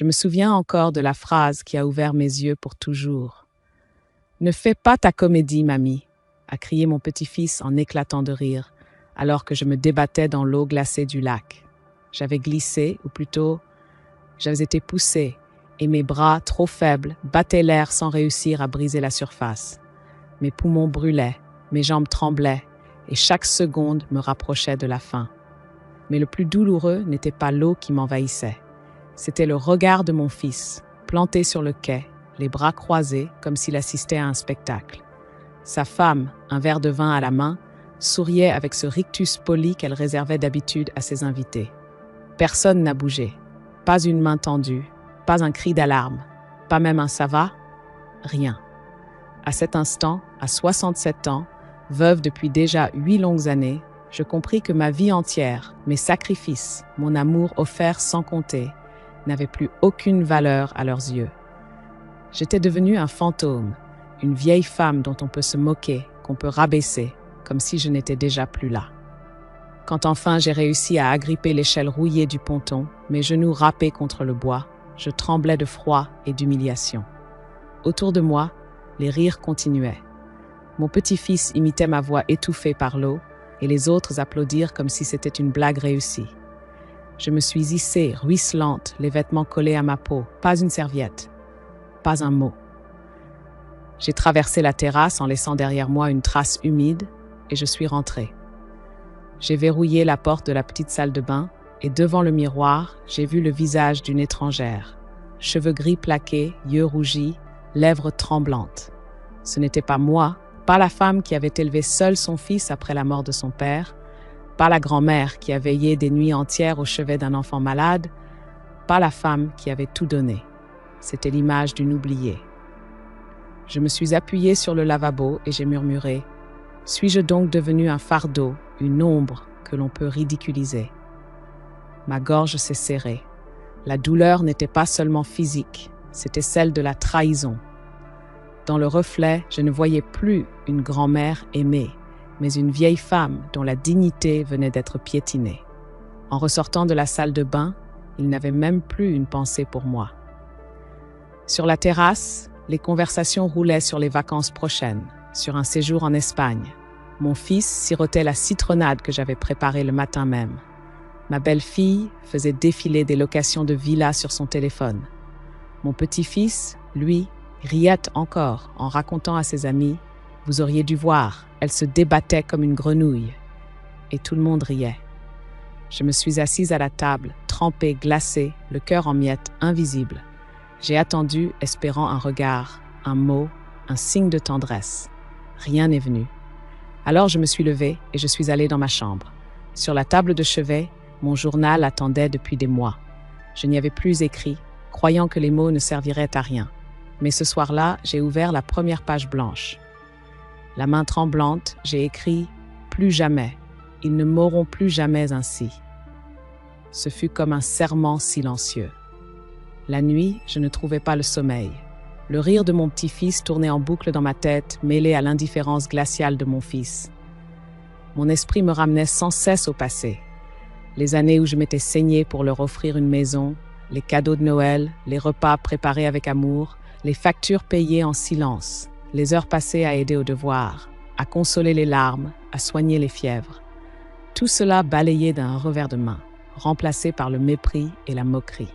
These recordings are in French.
Je me souviens encore de la phrase qui a ouvert mes yeux pour toujours. « Ne fais pas ta comédie, mamie !» a crié mon petit-fils en éclatant de rire, alors que je me débattais dans l'eau glacée du lac. J'avais glissé, ou plutôt, j'avais été poussé, et mes bras, trop faibles, battaient l'air sans réussir à briser la surface. Mes poumons brûlaient, mes jambes tremblaient, et chaque seconde me rapprochait de la fin. Mais le plus douloureux n'était pas l'eau qui m'envahissait. C'était le regard de mon fils, planté sur le quai, les bras croisés comme s'il assistait à un spectacle. Sa femme, un verre de vin à la main, souriait avec ce rictus poli qu'elle réservait d'habitude à ses invités. Personne n'a bougé. Pas une main tendue, pas un cri d'alarme, pas même un « ça va ?» Rien. À cet instant, à 67 ans, veuve depuis déjà 8 longues années, je compris que ma vie entière, mes sacrifices, mon amour offert sans compter, n'avaient plus aucune valeur à leurs yeux. J'étais devenue un fantôme, une vieille femme dont on peut se moquer, qu'on peut rabaisser, comme si je n'étais déjà plus là. Quand enfin j'ai réussi à agripper l'échelle rouillée du ponton, mes genoux râpés contre le bois, je tremblais de froid et d'humiliation. Autour de moi, les rires continuaient. Mon petit-fils imitait ma voix étouffée par l'eau et les autres applaudirent comme si c'était une blague réussie. Je me suis hissée, ruisselante, les vêtements collés à ma peau, pas une serviette, pas un mot. J'ai traversé la terrasse en laissant derrière moi une trace humide et je suis rentrée. J'ai verrouillé la porte de la petite salle de bain et devant le miroir, j'ai vu le visage d'une étrangère. Cheveux gris plaqués, yeux rougis, lèvres tremblantes. Ce n'était pas moi, pas la femme qui avait élevé seule son fils après la mort de son père, pas la grand-mère qui a veillé des nuits entières au chevet d'un enfant malade, pas la femme qui avait tout donné. C'était l'image d'une oubliée. Je me suis appuyée sur le lavabo et j'ai murmuré « Suis-je donc devenue un fardeau, une ombre que l'on peut ridiculiser ?» Ma gorge s'est serrée. La douleur n'était pas seulement physique, c'était celle de la trahison. Dans le reflet, je ne voyais plus une grand-mère aimée, mais une vieille femme dont la dignité venait d'être piétinée. En ressortant de la salle de bain, il n'avait même plus une pensée pour moi. Sur la terrasse, les conversations roulaient sur les vacances prochaines, sur un séjour en Espagne. Mon fils sirotait la citronnade que j'avais préparée le matin même. Ma belle-fille faisait défiler des locations de villas sur son téléphone. Mon petit-fils, lui, riait encore en racontant à ses amis « Vous auriez dû voir, elle se débattait comme une grenouille. » Et tout le monde riait. Je me suis assise à la table, trempée, glacée, le cœur en miettes, invisible. J'ai attendu, espérant un regard, un mot, un signe de tendresse. Rien n'est venu. Alors je me suis levée et je suis allée dans ma chambre. Sur la table de chevet, mon journal attendait depuis des mois. Je n'y avais plus écrit, croyant que les mots ne serviraient à rien. Mais ce soir-là, j'ai ouvert la première page blanche. La main tremblante, j'ai écrit « Plus jamais, ils ne m'auront plus jamais ainsi ». Ce fut comme un serment silencieux. La nuit, je ne trouvais pas le sommeil. Le rire de mon petit-fils tournait en boucle dans ma tête, mêlé à l'indifférence glaciale de mon fils. Mon esprit me ramenait sans cesse au passé. Les années où je m'étais saignée pour leur offrir une maison, les cadeaux de Noël, les repas préparés avec amour, les factures payées en silence, les heures passées à aider aux devoirs, à consoler les larmes, à soigner les fièvres. Tout cela balayé d'un revers de main, remplacé par le mépris et la moquerie.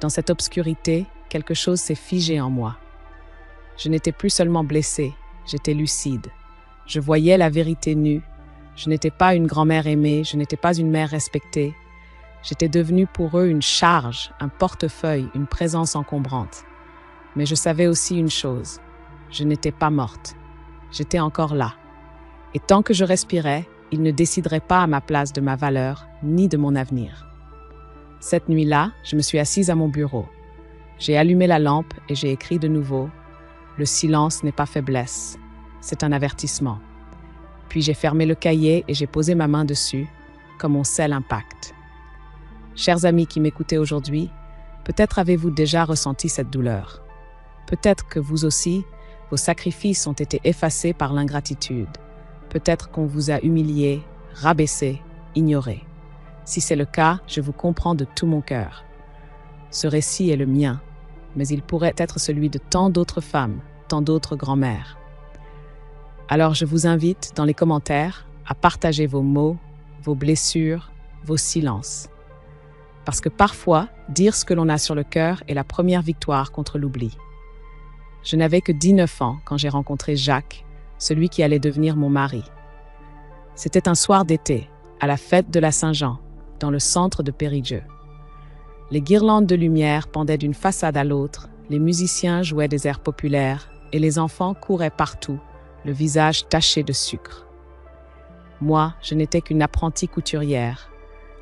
Dans cette obscurité, quelque chose s'est figé en moi. Je n'étais plus seulement blessée, j'étais lucide. Je voyais la vérité nue. Je n'étais pas une grand-mère aimée, je n'étais pas une mère respectée. J'étais devenue pour eux une charge, un portefeuille, une présence encombrante. Mais je savais aussi une chose, je n'étais pas morte. J'étais encore là. Et tant que je respirais, ils ne décideraient pas à ma place de ma valeur, ni de mon avenir. Cette nuit-là, je me suis assise à mon bureau. J'ai allumé la lampe et j'ai écrit de nouveau « Le silence n'est pas faiblesse, c'est un avertissement ». Puis j'ai fermé le cahier et j'ai posé ma main dessus, comme on scelle un pacte. Chers amis qui m'écoutez aujourd'hui, peut-être avez-vous déjà ressenti cette douleur. Peut-être que vous aussi, vos sacrifices ont été effacés par l'ingratitude. Peut-être qu'on vous a humilié, rabaissé, ignoré. Si c'est le cas, je vous comprends de tout mon cœur. Ce récit est le mien, mais il pourrait être celui de tant d'autres femmes, tant d'autres grands-mères. Alors je vous invite dans les commentaires à partager vos mots, vos blessures, vos silences. Parce que parfois, dire ce que l'on a sur le cœur est la première victoire contre l'oubli. Je n'avais que 19 ans quand j'ai rencontré Jacques, celui qui allait devenir mon mari. C'était un soir d'été, à la fête de la Saint-Jean, dans le centre de Périgueux. Les guirlandes de lumière pendaient d'une façade à l'autre, les musiciens jouaient des airs populaires et les enfants couraient partout, le visage taché de sucre. Moi, je n'étais qu'une apprentie couturière,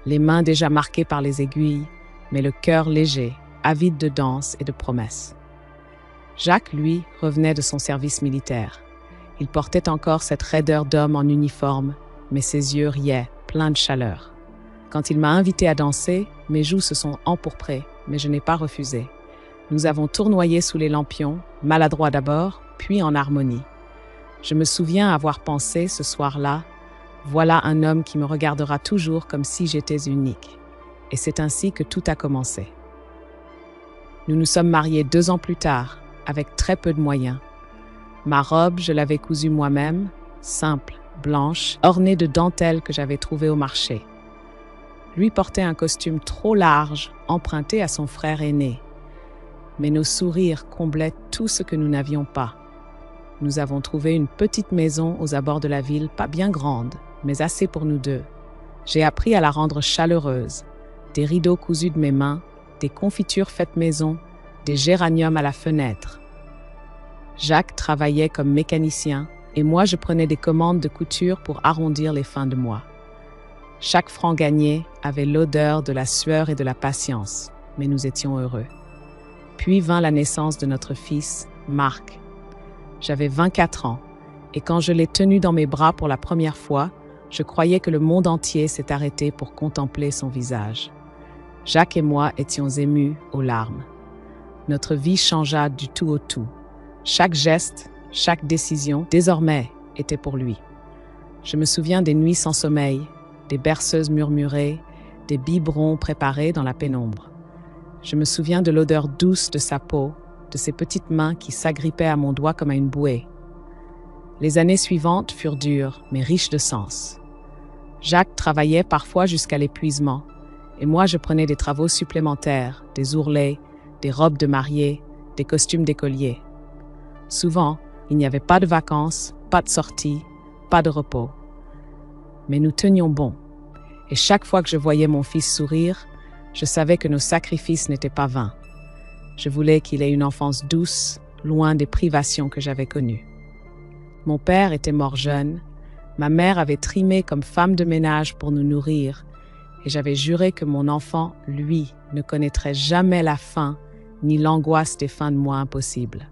les mains déjà marquées par les aiguilles, mais le cœur léger, avide de danse et de promesses. Jacques, lui, revenait de son service militaire. Il portait encore cette raideur d'homme en uniforme, mais ses yeux riaient, pleins de chaleur. Quand il m'a invité à danser, mes joues se sont empourprées, mais je n'ai pas refusé. Nous avons tournoyé sous les lampions, maladroits d'abord, puis en harmonie. Je me souviens avoir pensé, ce soir-là, voilà un homme qui me regardera toujours comme si j'étais unique. Et c'est ainsi que tout a commencé. Nous nous sommes mariés 2 ans plus tard, avec très peu de moyens. Ma robe, je l'avais cousue moi-même, simple, blanche, ornée de dentelles que j'avais trouvées au marché. Lui portait un costume trop large, emprunté à son frère aîné. Mais nos sourires comblaient tout ce que nous n'avions pas. Nous avons trouvé une petite maison aux abords de la ville, pas bien grande, mais assez pour nous deux. J'ai appris à la rendre chaleureuse. Des rideaux cousus de mes mains, des confitures faites maison, des géraniums à la fenêtre. Jacques travaillait comme mécanicien et moi je prenais des commandes de couture pour arrondir les fins de mois. Chaque franc gagné avait l'odeur de la sueur et de la patience, mais nous étions heureux. Puis vint la naissance de notre fils, Marc. J'avais 24 ans et quand je l'ai tenu dans mes bras pour la première fois, je croyais que le monde entier s'est arrêté pour contempler son visage. Jacques et moi étions émus aux larmes. Notre vie changea du tout au tout. Chaque geste, chaque décision, désormais, était pour lui. Je me souviens des nuits sans sommeil, des berceuses murmurées, des biberons préparés dans la pénombre. Je me souviens de l'odeur douce de sa peau, de ses petites mains qui s'agrippaient à mon doigt comme à une bouée. Les années suivantes furent dures, mais riches de sens. Jacques travaillait parfois jusqu'à l'épuisement, et moi je prenais des travaux supplémentaires, des ourlets, des robes de mariée, des costumes d'écolier. Souvent, il n'y avait pas de vacances, pas de sorties, pas de repos. Mais nous tenions bon, et chaque fois que je voyais mon fils sourire, je savais que nos sacrifices n'étaient pas vains. Je voulais qu'il ait une enfance douce, loin des privations que j'avais connues. Mon père était mort jeune, ma mère avait trimé comme femme de ménage pour nous nourrir, et j'avais juré que mon enfant, lui, ne connaîtrait jamais la faim ni l'angoisse des fins de mois impossibles.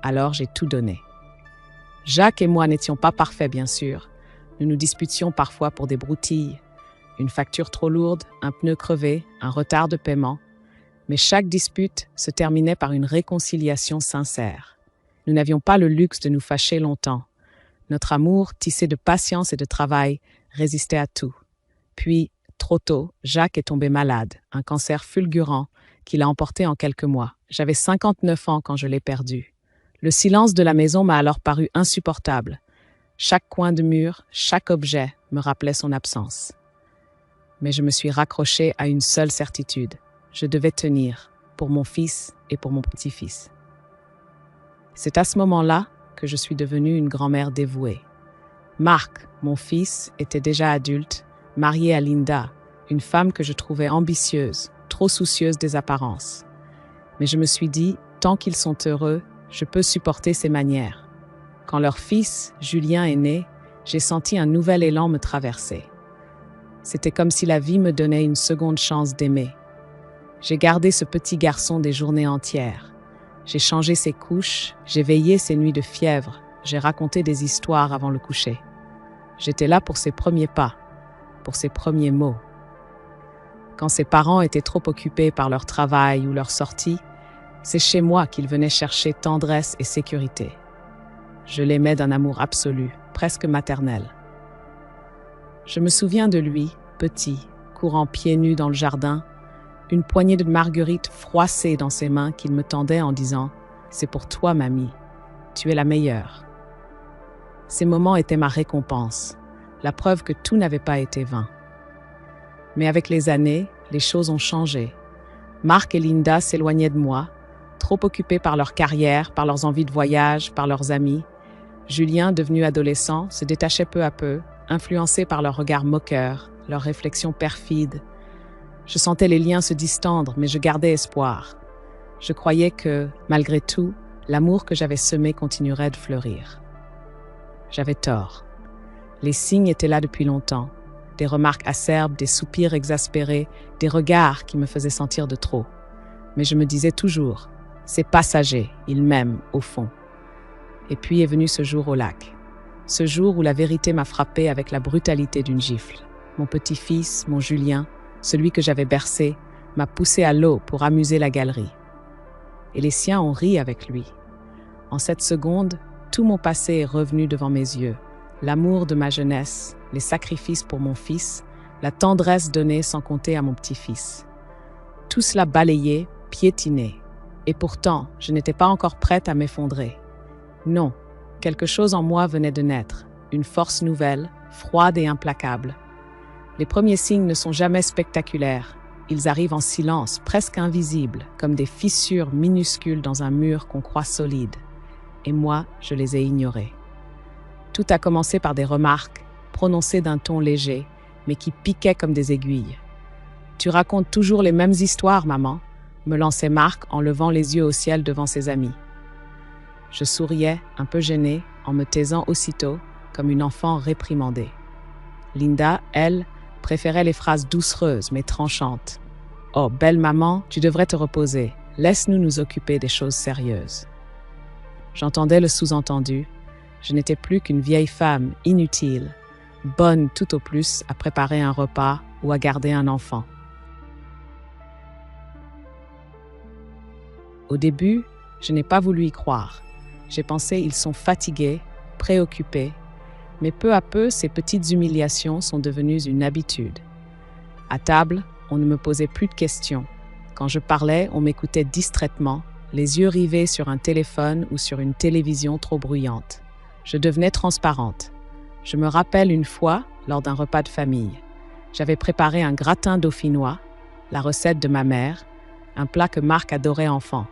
Alors j'ai tout donné. Jacques et moi n'étions pas parfaits, bien sûr. Nous nous disputions parfois pour des broutilles, une facture trop lourde, un pneu crevé, un retard de paiement. Mais chaque dispute se terminait par une réconciliation sincère. Nous n'avions pas le luxe de nous fâcher longtemps. Notre amour, tissé de patience et de travail, résistait à tout. Puis, trop tôt, Jacques est tombé malade, un cancer fulgurant qui l'a emporté en quelques mois. J'avais 59 ans quand je l'ai perdu. Le silence de la maison m'a alors paru insupportable. Chaque coin de mur, chaque objet me rappelait son absence. Mais je me suis raccrochée à une seule certitude. Je devais tenir, pour mon fils et pour mon petit-fils. C'est à ce moment-là que je suis devenue une grand-mère dévouée. Marc, mon fils, était déjà adulte, marié à Linda, une femme que je trouvais ambitieuse, trop soucieuse des apparences. Mais je me suis dit, tant qu'ils sont heureux, je peux supporter ses manières. Quand leur fils, Julien, est né, j'ai senti un nouvel élan me traverser. C'était comme si la vie me donnait une seconde chance d'aimer. J'ai gardé ce petit garçon des journées entières. J'ai changé ses couches, j'ai veillé ses nuits de fièvre, j'ai raconté des histoires avant le coucher. J'étais là pour ses premiers pas, pour ses premiers mots. Quand ses parents étaient trop occupés par leur travail ou leur sortie, c'est chez moi qu'il venait chercher tendresse et sécurité. Je l'aimais d'un amour absolu, presque maternel. Je me souviens de lui, petit, courant pieds nus dans le jardin, une poignée de marguerites froissées dans ses mains qu'il me tendait en disant « C'est pour toi, mamie. Tu es la meilleure. » Ces moments étaient ma récompense, la preuve que tout n'avait pas été vain. Mais avec les années, les choses ont changé. Marc et Linda s'éloignaient de moi, trop occupés par leur carrière, par leurs envies de voyage, par leurs amis. Julien, devenu adolescent, se détachait peu à peu, influencé par leurs regards moqueurs, leurs réflexions perfides. Je sentais les liens se distendre, mais je gardais espoir. Je croyais que, malgré tout, l'amour que j'avais semé continuerait de fleurir. J'avais tort. Les signes étaient là depuis longtemps. Des remarques acerbes, des soupirs exaspérés, des regards qui me faisaient sentir de trop. Mais je me disais toujours, c'est passager, il m'aime, au fond. Et puis est venu ce jour au lac. Ce jour où la vérité m'a frappé avec la brutalité d'une gifle. Mon petit-fils, mon Julien, celui que j'avais bercé, m'a poussé à l'eau pour amuser la galerie. Et les siens ont ri avec lui. En cette seconde, tout mon passé est revenu devant mes yeux. L'amour de ma jeunesse, les sacrifices pour mon fils, la tendresse donnée sans compter à mon petit-fils. Tout cela balayé, piétiné. Et pourtant, je n'étais pas encore prête à m'effondrer. Non, quelque chose en moi venait de naître, une force nouvelle, froide et implacable. Les premiers signes ne sont jamais spectaculaires. Ils arrivent en silence, presque invisibles, comme des fissures minuscules dans un mur qu'on croit solide. Et moi, je les ai ignorés. Tout a commencé par des remarques, prononcées d'un ton léger, mais qui piquaient comme des aiguilles. « Tu racontes toujours les mêmes histoires, maman », me lançait Marc en levant les yeux au ciel devant ses amis. Je souriais, un peu gênée, en me taisant aussitôt, comme une enfant réprimandée. Linda, elle, préférait les phrases doucereuses mais tranchantes. « Oh, belle maman, tu devrais te reposer. Laisse-nous nous occuper des choses sérieuses. » J'entendais le sous-entendu. Je n'étais plus qu'une vieille femme inutile, bonne tout au plus à préparer un repas ou à garder un enfant. Au début, je n'ai pas voulu y croire. J'ai pensé ils sont fatigués, préoccupés, mais peu à peu, ces petites humiliations sont devenues une habitude. À table, on ne me posait plus de questions. Quand je parlais, on m'écoutait distraitement, les yeux rivés sur un téléphone ou sur une télévision trop bruyante. Je devenais transparente. Je me rappelle une fois, lors d'un repas de famille, j'avais préparé un gratin dauphinois, la recette de ma mère, un plat que Marc adorait enfant.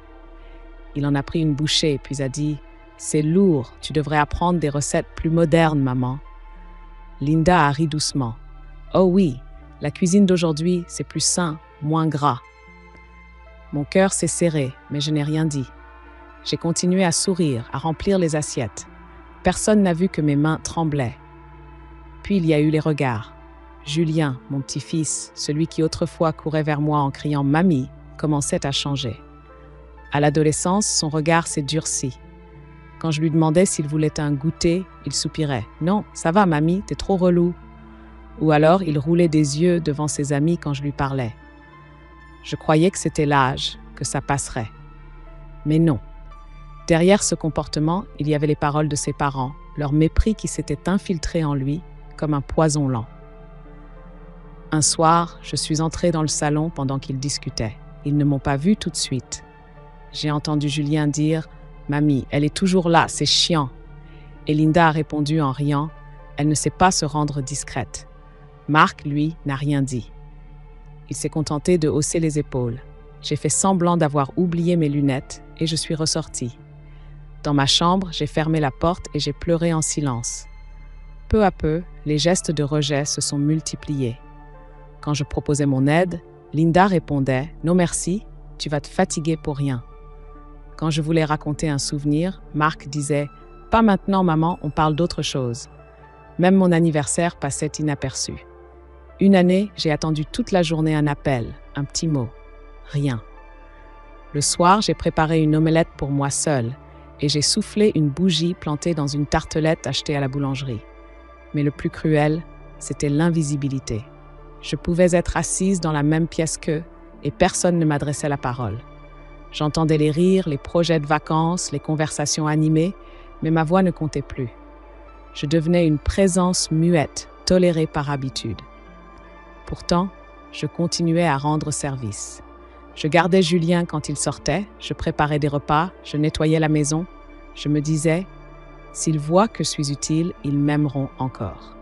Il en a pris une bouchée puis a dit « C'est lourd, tu devrais apprendre des recettes plus modernes, maman. » Linda a ri doucement. « Oh oui, la cuisine d'aujourd'hui, c'est plus sain, moins gras. » Mon cœur s'est serré, mais je n'ai rien dit. J'ai continué à sourire, à remplir les assiettes. Personne n'a vu que mes mains tremblaient. Puis il y a eu les regards. Julien, mon petit-fils, celui qui autrefois courait vers moi en criant « Mamie », commençait à changer. À l'adolescence, son regard s'est durci. Quand je lui demandais s'il voulait un goûter, il soupirait. « Non, ça va, mamie, t'es trop relou. » Ou alors, il roulait des yeux devant ses amis quand je lui parlais. Je croyais que c'était l'âge, que ça passerait. Mais non. Derrière ce comportement, il y avait les paroles de ses parents, leur mépris qui s'était infiltré en lui comme un poison lent. Un soir, je suis entrée dans le salon pendant qu'ils discutaient. Ils ne m'ont pas vue tout de suite. J'ai entendu Julien dire « Mamie, elle est toujours là, c'est chiant. » Et Linda a répondu en riant « Elle ne sait pas se rendre discrète. » Marc, lui, n'a rien dit. Il s'est contenté de hausser les épaules. J'ai fait semblant d'avoir oublié mes lunettes et je suis ressortie. Dans ma chambre, j'ai fermé la porte et j'ai pleuré en silence. Peu à peu, les gestes de rejet se sont multipliés. Quand je proposais mon aide, Linda répondait « Non merci, tu vas te fatiguer pour rien. » Quand je voulais raconter un souvenir, Marc disait « Pas maintenant, maman, on parle d'autre chose. » Même mon anniversaire passait inaperçu. Une année, j'ai attendu toute la journée un appel, un petit mot. Rien. Le soir, j'ai préparé une omelette pour moi seule et j'ai soufflé une bougie plantée dans une tartelette achetée à la boulangerie. Mais le plus cruel, c'était l'invisibilité. Je pouvais être assise dans la même pièce qu'eux et personne ne m'adressait la parole. J'entendais les rires, les projets de vacances, les conversations animées, mais ma voix ne comptait plus. Je devenais une présence muette, tolérée par habitude. Pourtant, je continuais à rendre service. Je gardais Julien quand il sortait, je préparais des repas, je nettoyais la maison. Je me disais, s'ils voient que je suis utile, ils m'aimeront encore.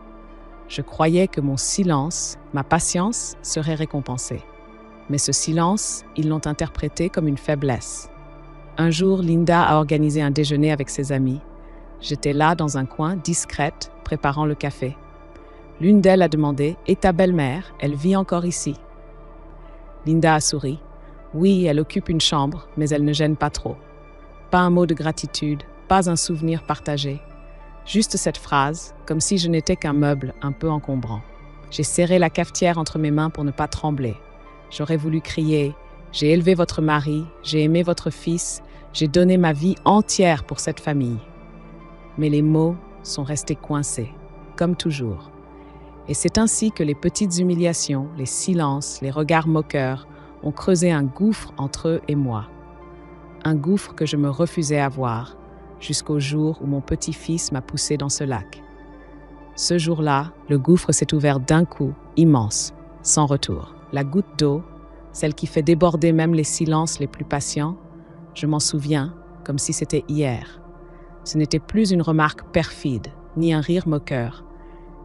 Je croyais que mon silence, ma patience, seraient récompensés. Mais ce silence, ils l'ont interprété comme une faiblesse. Un jour, Linda a organisé un déjeuner avec ses amies. J'étais là dans un coin, discrète, préparant le café. L'une d'elles a demandé « Et ta belle-mère, elle vit encore ici ?» Linda a souri. Oui, elle occupe une chambre, mais elle ne gêne pas trop. Pas un mot de gratitude, pas un souvenir partagé. Juste cette phrase, comme si je n'étais qu'un meuble un peu encombrant. J'ai serré la cafetière entre mes mains pour ne pas trembler. J'aurais voulu crier « J'ai élevé votre mari, j'ai aimé votre fils, j'ai donné ma vie entière pour cette famille. » Mais les mots sont restés coincés, comme toujours. Et c'est ainsi que les petites humiliations, les silences, les regards moqueurs ont creusé un gouffre entre eux et moi. Un gouffre que je me refusais à voir, jusqu'au jour où mon petit-fils m'a poussé dans ce lac. Ce jour-là, le gouffre s'est ouvert d'un coup, immense, sans retour. La goutte d'eau, celle qui fait déborder même les silences les plus patients, je m'en souviens comme si c'était hier. Ce n'était plus une remarque perfide, ni un rire moqueur.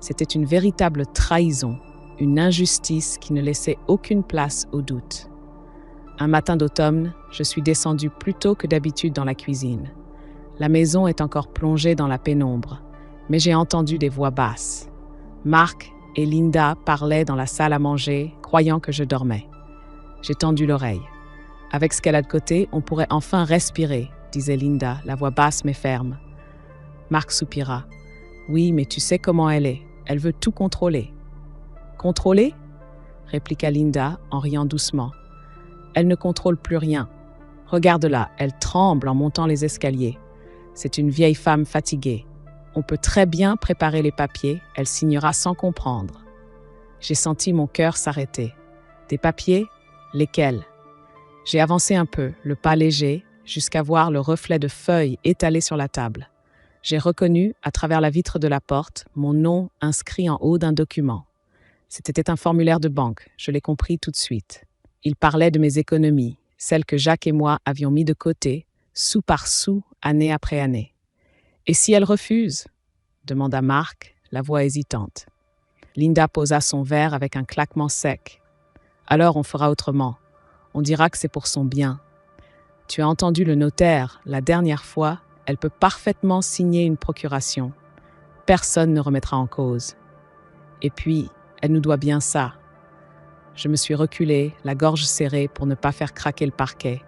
C'était une véritable trahison, une injustice qui ne laissait aucune place au doute. Un matin d'automne, je suis descendue plus tôt que d'habitude dans la cuisine. La maison est encore plongée dans la pénombre, mais j'ai entendu des voix basses. Marc et Linda parlaient dans la salle à manger, croyant que je dormais. J'ai tendu l'oreille. Avec ce qu'elle a de côté, on pourrait enfin respirer, disait Linda, la voix basse mais ferme. Marc soupira. Oui, mais tu sais comment elle est. Elle veut tout contrôler. Contrôler ? Répliqua Linda en riant doucement. Elle ne contrôle plus rien. Regarde-la, elle tremble en montant les escaliers. C'est une vieille femme fatiguée. On peut très bien préparer les papiers, elle signera sans comprendre. J'ai senti mon cœur s'arrêter. Des papiers ? Lesquels ? J'ai avancé un peu, le pas léger, jusqu'à voir le reflet de feuilles étalé sur la table. J'ai reconnu, à travers la vitre de la porte, mon nom inscrit en haut d'un document. C'était un formulaire de banque, je l'ai compris tout de suite. Il parlait de mes économies, celles que Jacques et moi avions mis de côté, sou par sou, année après année. « Et si elle refuse ?» demanda Marc, la voix hésitante. Linda posa son verre avec un claquement sec. « Alors on fera autrement. On dira que c'est pour son bien. Tu as entendu le notaire, la dernière fois, elle peut parfaitement signer une procuration. Personne ne remettra en cause. Et puis, elle nous doit bien ça. » Je me suis reculée, la gorge serrée pour ne pas faire craquer le parquet.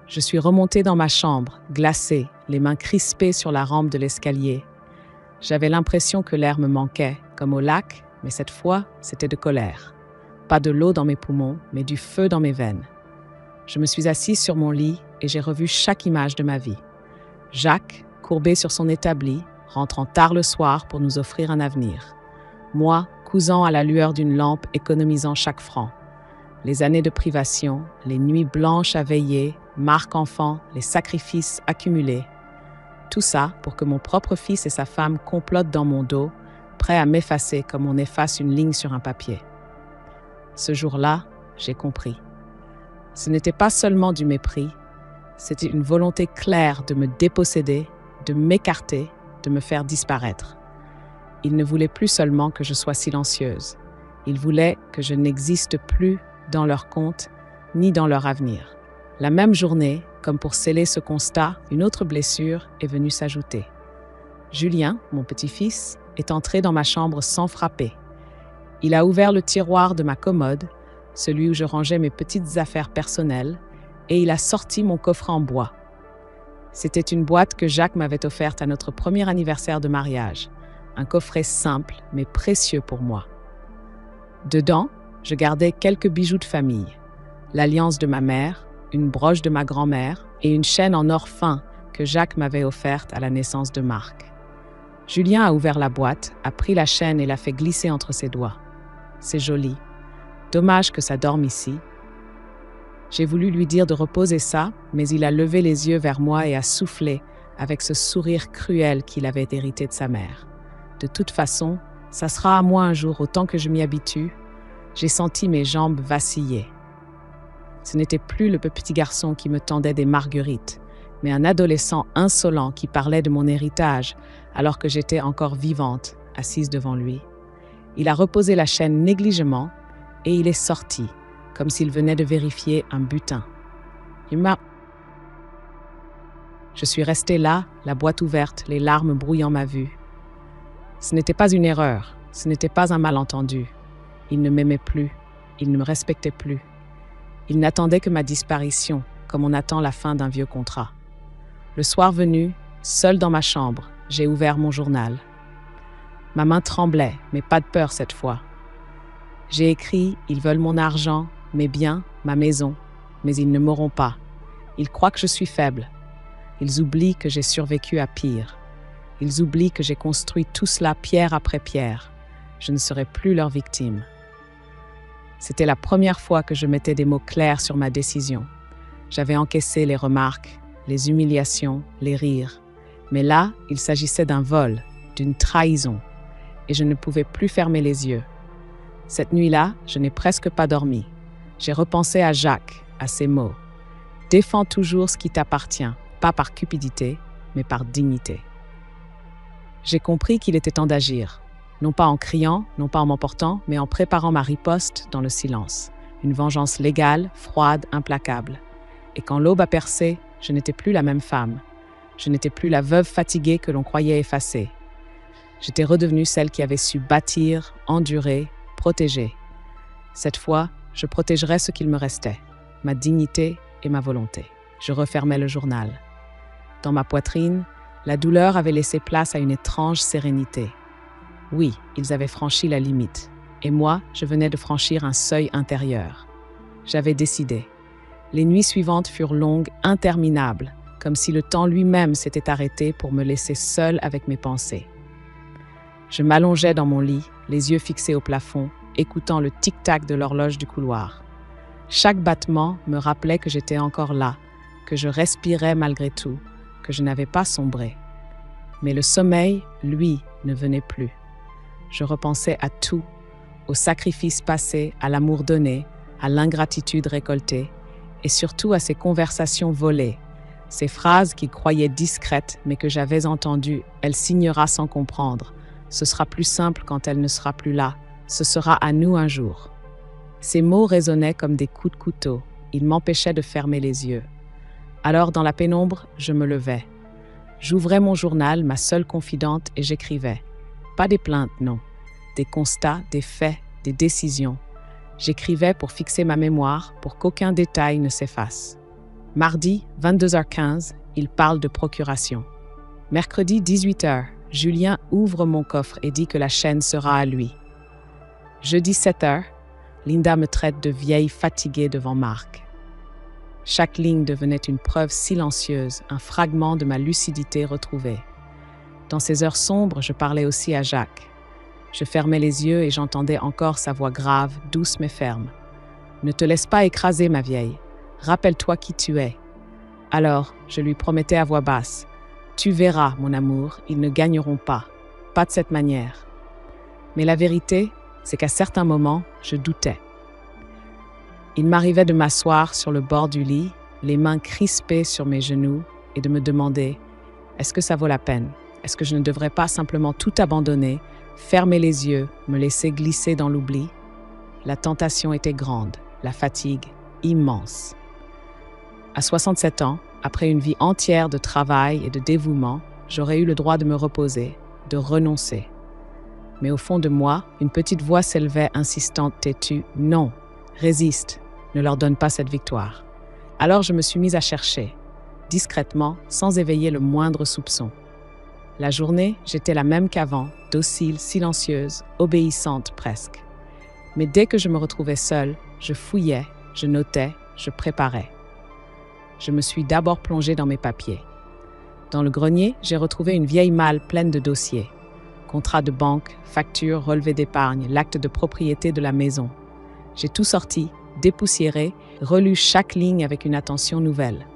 Je suis remontée dans ma chambre, glacée, les mains crispées sur la rampe de l'escalier. J'avais l'impression que l'air me manquait, comme au lac, mais cette fois, c'était de colère. Pas de l'eau dans mes poumons, mais du feu dans mes veines. Je me suis assise sur mon lit et j'ai revu chaque image de ma vie. Jacques, courbé sur son établi, rentrant tard le soir pour nous offrir un avenir. Moi, cousant à la lueur d'une lampe, économisant chaque franc. Les années de privation, les nuits blanches à veiller, Marc enfant, les sacrifices accumulés. Tout ça pour que mon propre fils et sa femme complotent dans mon dos, prêts à m'effacer comme on efface une ligne sur un papier. Ce jour-là, j'ai compris. Ce n'était pas seulement du mépris, c'était une volonté claire de me déposséder, de m'écarter, de me faire disparaître. Ils ne voulaient plus seulement que je sois silencieuse. Ils voulaient que je n'existe plus dans leur compte ni dans leur avenir. La même journée, comme pour sceller ce constat, une autre blessure est venue s'ajouter. Julien, mon petit-fils, est entré dans ma chambre sans frapper. Il a ouvert le tiroir de ma commode, celui où je rangeais mes petites affaires personnelles, et il a sorti mon coffret en bois. C'était une boîte que Jacques m'avait offerte à notre premier anniversaire de mariage. Un coffret simple, mais précieux pour moi. Dedans, je gardais quelques bijoux de famille. L'alliance de ma mère, une broche de ma grand-mère et une chaîne en or fin que Jacques m'avait offerte à la naissance de Marc. Julien a ouvert la boîte, a pris la chaîne et l'a fait glisser entre ses doigts. C'est joli. Dommage que ça dorme ici. J'ai voulu lui dire de reposer ça, mais il a levé les yeux vers moi et a soufflé avec ce sourire cruel qu'il avait hérité de sa mère. De toute façon, ça sera à moi un jour autant que je m'y habitue. J'ai senti mes jambes vaciller. Ce n'était plus le petit garçon qui me tendait des marguerites, mais un adolescent insolent qui parlait de mon héritage alors que j'étais encore vivante, assise devant lui. Il a reposé la chaîne négligemment et il est sorti, comme s'il venait de vérifier un butin. Je suis restée là, la boîte ouverte, les larmes brouillant ma vue. Ce n'était pas une erreur, ce n'était pas un malentendu. Il ne m'aimait plus, il ne me respectait plus. Il n'attendait que ma disparition, comme on attend la fin d'un vieux contrat. Le soir venu, seule dans ma chambre, j'ai ouvert mon journal. Ma main tremblait, mais pas de peur cette fois. J'ai écrit « Ils veulent mon argent, mes biens, ma maison, mais ils ne m'auront pas. Ils croient que je suis faible. Ils oublient que j'ai survécu à pire. Ils oublient que j'ai construit tout cela pierre après pierre. Je ne serai plus leur victime. » C'était la première fois que je mettais des mots clairs sur ma décision. J'avais encaissé les remarques, les humiliations, les rires. Mais là, il s'agissait d'un vol, d'une trahison, et je ne pouvais plus fermer les yeux. Cette nuit-là, je n'ai presque pas dormi. J'ai repensé à Jacques, à ses mots. « Défends toujours ce qui t'appartient, pas par cupidité, mais par dignité. » J'ai compris qu'il était temps d'agir, non pas en criant, non pas en m'emportant, mais en préparant ma riposte dans le silence. Une vengeance légale, froide, implacable. Et quand l'aube a percé, je n'étais plus la même femme. Je n'étais plus la veuve fatiguée que l'on croyait effacée. J'étais redevenue celle qui avait su bâtir, endurer, protéger. Cette fois, je protégerais ce qu'il me restait, ma dignité et ma volonté. Je refermais le journal. Dans ma poitrine, la douleur avait laissé place à une étrange sérénité. Oui, ils avaient franchi la limite. Et moi, je venais de franchir un seuil intérieur. J'avais décidé. Les nuits suivantes furent longues, interminables, comme si le temps lui-même s'était arrêté pour me laisser seule avec mes pensées. Je m'allongeais dans mon lit, les yeux fixés au plafond, écoutant le tic-tac de l'horloge du couloir. Chaque battement me rappelait que j'étais encore là, que je respirais malgré tout, que je n'avais pas sombré. Mais le sommeil, lui, ne venait plus. Je repensais à tout, aux sacrifices passés, à l'amour donné, à l'ingratitude récoltée, et surtout à ces conversations volées, ces phrases qu'il croyait discrètes mais que j'avais entendues. Elle signera sans comprendre. Ce sera plus simple quand elle ne sera plus là. Ce sera à nous un jour. Ces mots résonnaient comme des coups de couteau. Ils m'empêchaient de fermer les yeux. Alors, dans la pénombre, je me levais. J'ouvrais mon journal, ma seule confidente, et j'écrivais. Pas des plaintes, non. Des constats, des faits, des décisions. J'écrivais pour fixer ma mémoire, pour qu'aucun détail ne s'efface. Mardi, 22h15, il parle de procuration. Mercredi, 18h, Julien ouvre mon coffre et dit que la chaîne sera à lui. Jeudi, 7h, Linda me traite de vieille fatiguée devant Marc. Chaque ligne devenait une preuve silencieuse, un fragment de ma lucidité retrouvée. Dans ces heures sombres, je parlais aussi à Jacques. Je fermais les yeux et j'entendais encore sa voix grave, douce mais ferme. « Ne te laisse pas écraser, ma vieille. Rappelle-toi qui tu es. » Alors, je lui promettais à voix basse. « Tu verras, mon amour, ils ne gagneront pas. Pas de cette manière. » Mais la vérité, c'est qu'à certains moments, je doutais. Il m'arrivait de m'asseoir sur le bord du lit, les mains crispées sur mes genoux, et de me demander « Est-ce que ça vaut la peine? Est-ce que je ne devrais pas simplement tout abandonner, fermer les yeux, me laisser glisser dans l'oubli ?» La tentation était grande, la fatigue immense. À 67 ans, après une vie entière de travail et de dévouement, j'aurais eu le droit de me reposer, de renoncer. Mais au fond de moi, une petite voix s'élevait insistante, têtue. « Non, résiste, ne leur donne pas cette victoire. » Alors je me suis mise à chercher, discrètement, sans éveiller le moindre soupçon. La journée, j'étais la même qu'avant, docile, silencieuse, obéissante presque. Mais dès que je me retrouvais seule, je fouillais, je notais, je préparais. Je me suis d'abord plongée dans mes papiers. Dans le grenier, j'ai retrouvé une vieille malle pleine de dossiers. Contrats de banque, factures, relevés d'épargne, l'acte de propriété de la maison. J'ai tout sorti, dépoussiéré, relu chaque ligne avec une attention nouvelle.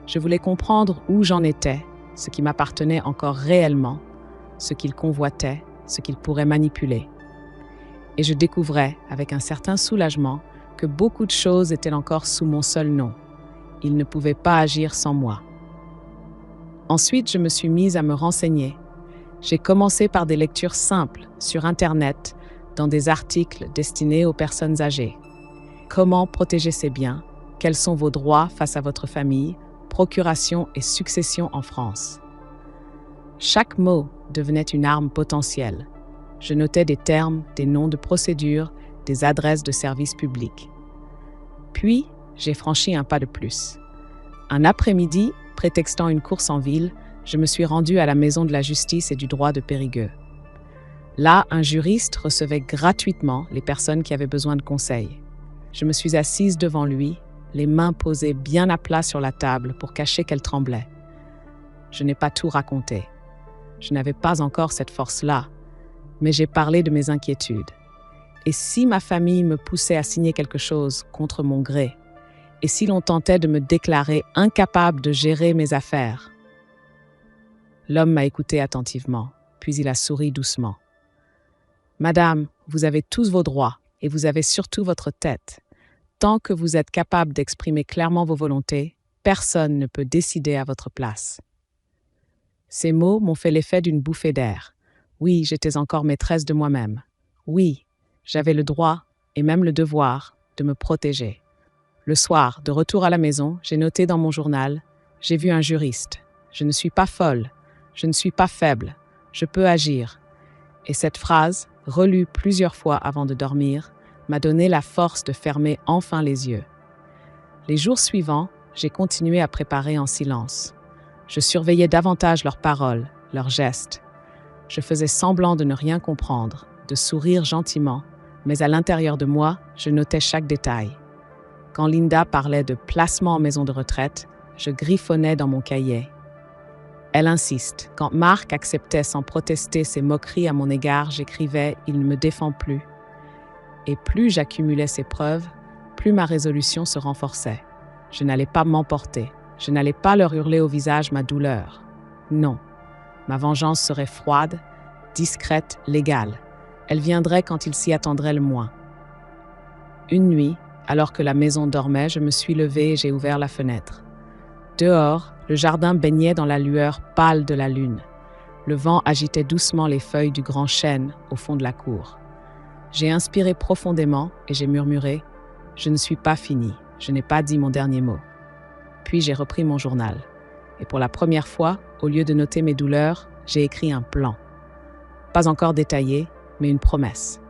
Je voulais comprendre où j'en étais, ce qui m'appartenait encore réellement, ce qu'il convoitait, ce qu'il pourrait manipuler. Et je découvrais, avec un certain soulagement, que beaucoup de choses étaient encore sous mon seul nom. Il ne pouvait pas agir sans moi. Ensuite, je me suis mise à me renseigner. J'ai commencé par des lectures simples sur Internet, dans des articles destinés aux personnes âgées. Comment protéger ses biens? Quels sont vos droits face à votre famille? Procuration et succession en France. Chaque mot devenait une arme potentielle. Je notais des termes, des noms de procédures, des adresses de services publics. Puis, j'ai franchi un pas de plus. Un après-midi, prétextant une course en ville, je me suis rendue à la Maison de la Justice et du Droit de Périgueux. Là, un juriste recevait gratuitement les personnes qui avaient besoin de conseils. Je me suis assise devant lui, les mains posées bien à plat sur la table pour cacher qu'elles tremblaient. Je n'ai pas tout raconté. Je n'avais pas encore cette force-là, mais j'ai parlé de mes inquiétudes. Et si ma famille me poussait à signer quelque chose contre mon gré? Et si l'on tentait de me déclarer incapable de gérer mes affaires? L'homme m'a écouté attentivement, puis il a souri doucement. « Madame, vous avez tous vos droits et vous avez surtout votre tête. Tant que vous êtes capable d'exprimer clairement vos volontés, personne ne peut décider à votre place. » Ces mots m'ont fait l'effet d'une bouffée d'air. Oui, j'étais encore maîtresse de moi-même. Oui, j'avais le droit, et même le devoir, de me protéger. Le soir, de retour à la maison, j'ai noté dans mon journal « J'ai vu un juriste. Je ne suis pas folle. Je ne suis pas faible. Je peux agir. » Et cette phrase, relue plusieurs fois avant de dormir, m'a donné la force de fermer enfin les yeux. Les jours suivants, j'ai continué à préparer en silence. Je surveillais davantage leurs paroles, leurs gestes. Je faisais semblant de ne rien comprendre, de sourire gentiment, mais à l'intérieur de moi, je notais chaque détail. Quand Linda parlait de placement en maison de retraite, je griffonnais dans mon cahier. Elle insiste. Quand Marc acceptait sans protester ses moqueries à mon égard, j'écrivais « Il ne me défend plus ». Et plus j'accumulais ces preuves, plus ma résolution se renforçait. Je n'allais pas m'emporter. Je n'allais pas leur hurler au visage ma douleur. Non. Ma vengeance serait froide, discrète, légale. Elle viendrait quand ils s'y attendraient le moins. Une nuit, alors que la maison dormait, je me suis levée et j'ai ouvert la fenêtre. Dehors, le jardin baignait dans la lueur pâle de la lune. Le vent agitait doucement les feuilles du grand chêne au fond de la cour. J'ai inspiré profondément et j'ai murmuré « Je ne suis pas finie, je n'ai pas dit mon dernier mot ». Puis j'ai repris mon journal. Et pour la première fois, au lieu de noter mes douleurs, j'ai écrit un plan. Pas encore détaillé, mais une promesse.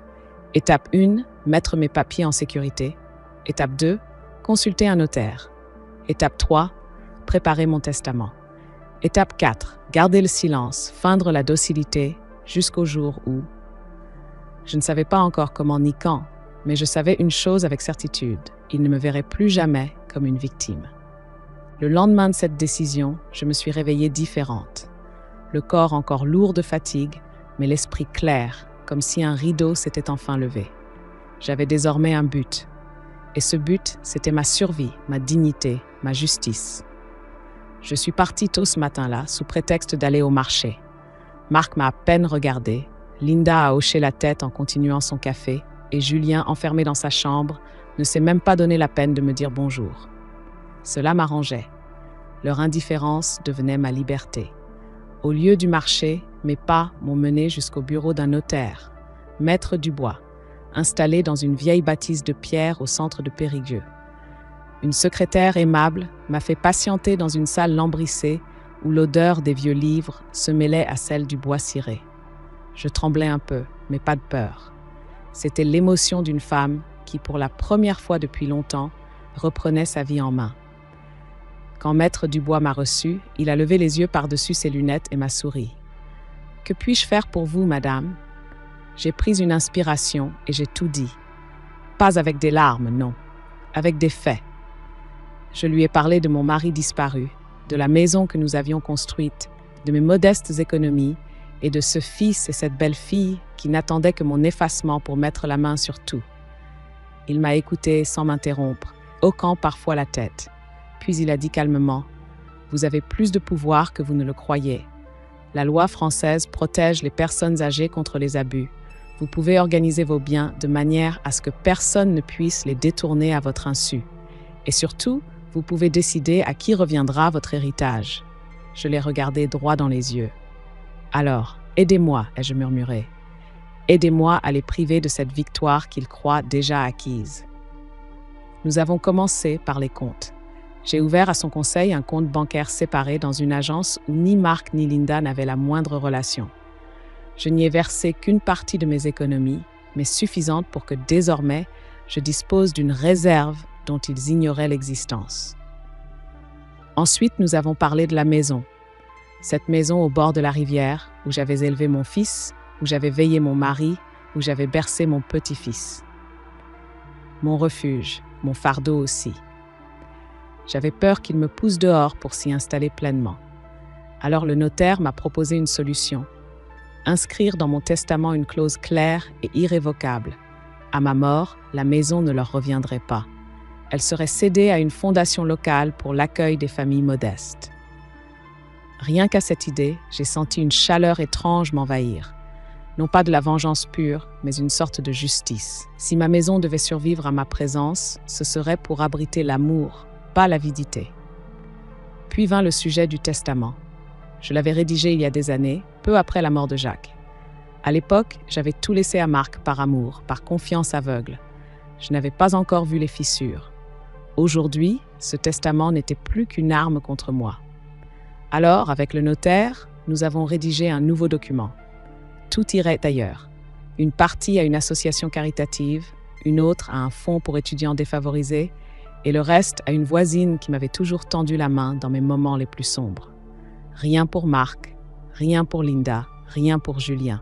Étape 1, mettre mes papiers en sécurité. Étape 2, consulter un notaire. Étape 3, préparer mon testament. Étape 4, garder le silence, feindre la docilité jusqu'au jour où... Je ne savais pas encore comment ni quand, mais je savais une chose avec certitude. Il ne me verrait plus jamais comme une victime. Le lendemain de cette décision, je me suis réveillée différente. Le corps encore lourd de fatigue, mais l'esprit clair, comme si un rideau s'était enfin levé. J'avais désormais un but. Et ce but, c'était ma survie, ma dignité, ma justice. Je suis partie tôt ce matin-là, sous prétexte d'aller au marché. Marc m'a à peine regardé, Linda a hoché la tête en continuant son café, et Julien, enfermé dans sa chambre, ne s'est même pas donné la peine de me dire bonjour. Cela m'arrangeait. Leur indifférence devenait ma liberté. Au lieu du marché, mes pas m'ont mené jusqu'au bureau d'un notaire, Maître Dubois, installé dans une vieille bâtisse de pierre au centre de Périgueux. Une secrétaire aimable m'a fait patienter dans une salle lambrissée où l'odeur des vieux livres se mêlait à celle du bois ciré. Je tremblais un peu, mais pas de peur. C'était l'émotion d'une femme qui, pour la première fois depuis longtemps, reprenait sa vie en main. Quand Maître Dubois m'a reçu, il a levé les yeux par-dessus ses lunettes et m'a souri. « Que puis-je faire pour vous, madame ?» J'ai pris une inspiration et j'ai tout dit. Pas avec des larmes, non, avec des faits. Je lui ai parlé de mon mari disparu, de la maison que nous avions construite, de mes modestes économies et de ce fils et cette belle-fille qui n'attendaient que mon effacement pour mettre la main sur tout. Il m'a écouté sans m'interrompre, hoquant parfois la tête. Puis il a dit calmement « Vous avez plus de pouvoir que vous ne le croyez. La loi française protège les personnes âgées contre les abus. Vous pouvez organiser vos biens de manière à ce que personne ne puisse les détourner à votre insu. Et surtout, vous pouvez décider à qui reviendra votre héritage. Je l'ai regardé droit dans les yeux. Alors, aidez-moi, ai-je murmuré. Aidez-moi à les priver de cette victoire qu'ils croient déjà acquise. Nous avons commencé par les comptes. J'ai ouvert à son conseil un compte bancaire séparé dans une agence où ni Marc ni Linda n'avaient la moindre relation. Je n'y ai versé qu'une partie de mes économies, mais suffisante pour que désormais, je dispose d'une réserve dont ils ignoraient l'existence. Ensuite, nous avons parlé de la maison. Cette maison au bord de la rivière, où j'avais élevé mon fils, où j'avais veillé mon mari, où j'avais bercé mon petit-fils. Mon refuge, mon fardeau aussi. J'avais peur qu'il me pousse dehors pour s'y installer pleinement. Alors le notaire m'a proposé une solution. Inscrire dans mon testament une clause claire et irrévocable. À ma mort, la maison ne leur reviendrait pas. Elle serait cédée à une fondation locale pour l'accueil des familles modestes. Rien qu'à cette idée, j'ai senti une chaleur étrange m'envahir. Non pas de la vengeance pure, mais une sorte de justice. Si ma maison devait survivre à ma présence, ce serait pour abriter l'amour, pas l'avidité. Puis vint le sujet du testament. Je l'avais rédigé il y a des années, peu après la mort de Jacques. À l'époque, j'avais tout laissé à Marc par amour, par confiance aveugle. Je n'avais pas encore vu les fissures. Aujourd'hui, ce testament n'était plus qu'une arme contre moi. Alors, avec le notaire, nous avons rédigé un nouveau document. Tout irait ailleurs. Une partie à une association caritative, une autre à un fonds pour étudiants défavorisés, et le reste à une voisine qui m'avait toujours tendu la main dans mes moments les plus sombres. Rien pour Marc, rien pour Linda, rien pour Julien.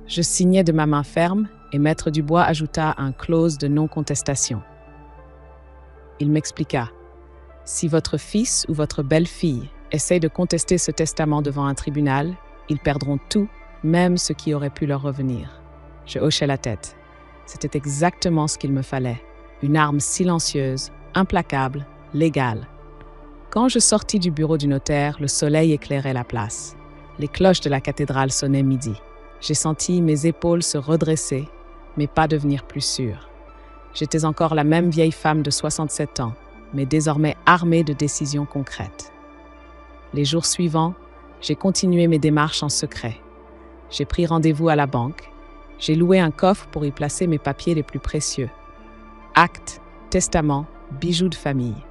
Je signais de ma main ferme et Maître Dubois ajouta un clause de non-contestation. Il m'expliqua. Si votre fils ou votre belle-fille essaye de contester ce testament devant un tribunal, ils perdront tout, même ce qui aurait pu leur revenir. Je hochai la tête. C'était exactement ce qu'il me fallait. Une arme silencieuse, implacable, légale. Quand je sortis du bureau du notaire, le soleil éclairait la place. Les cloches de la cathédrale sonnaient midi. J'ai senti mes épaules se redresser, mes pas devenir plus sûrs. J'étais encore la même vieille femme de 67 ans, mais désormais armée de décisions concrètes. Les jours suivants, j'ai continué mes démarches en secret. J'ai pris rendez-vous à la banque. J'ai loué un coffre pour y placer mes papiers les plus précieux. Actes, testaments, bijoux de famille.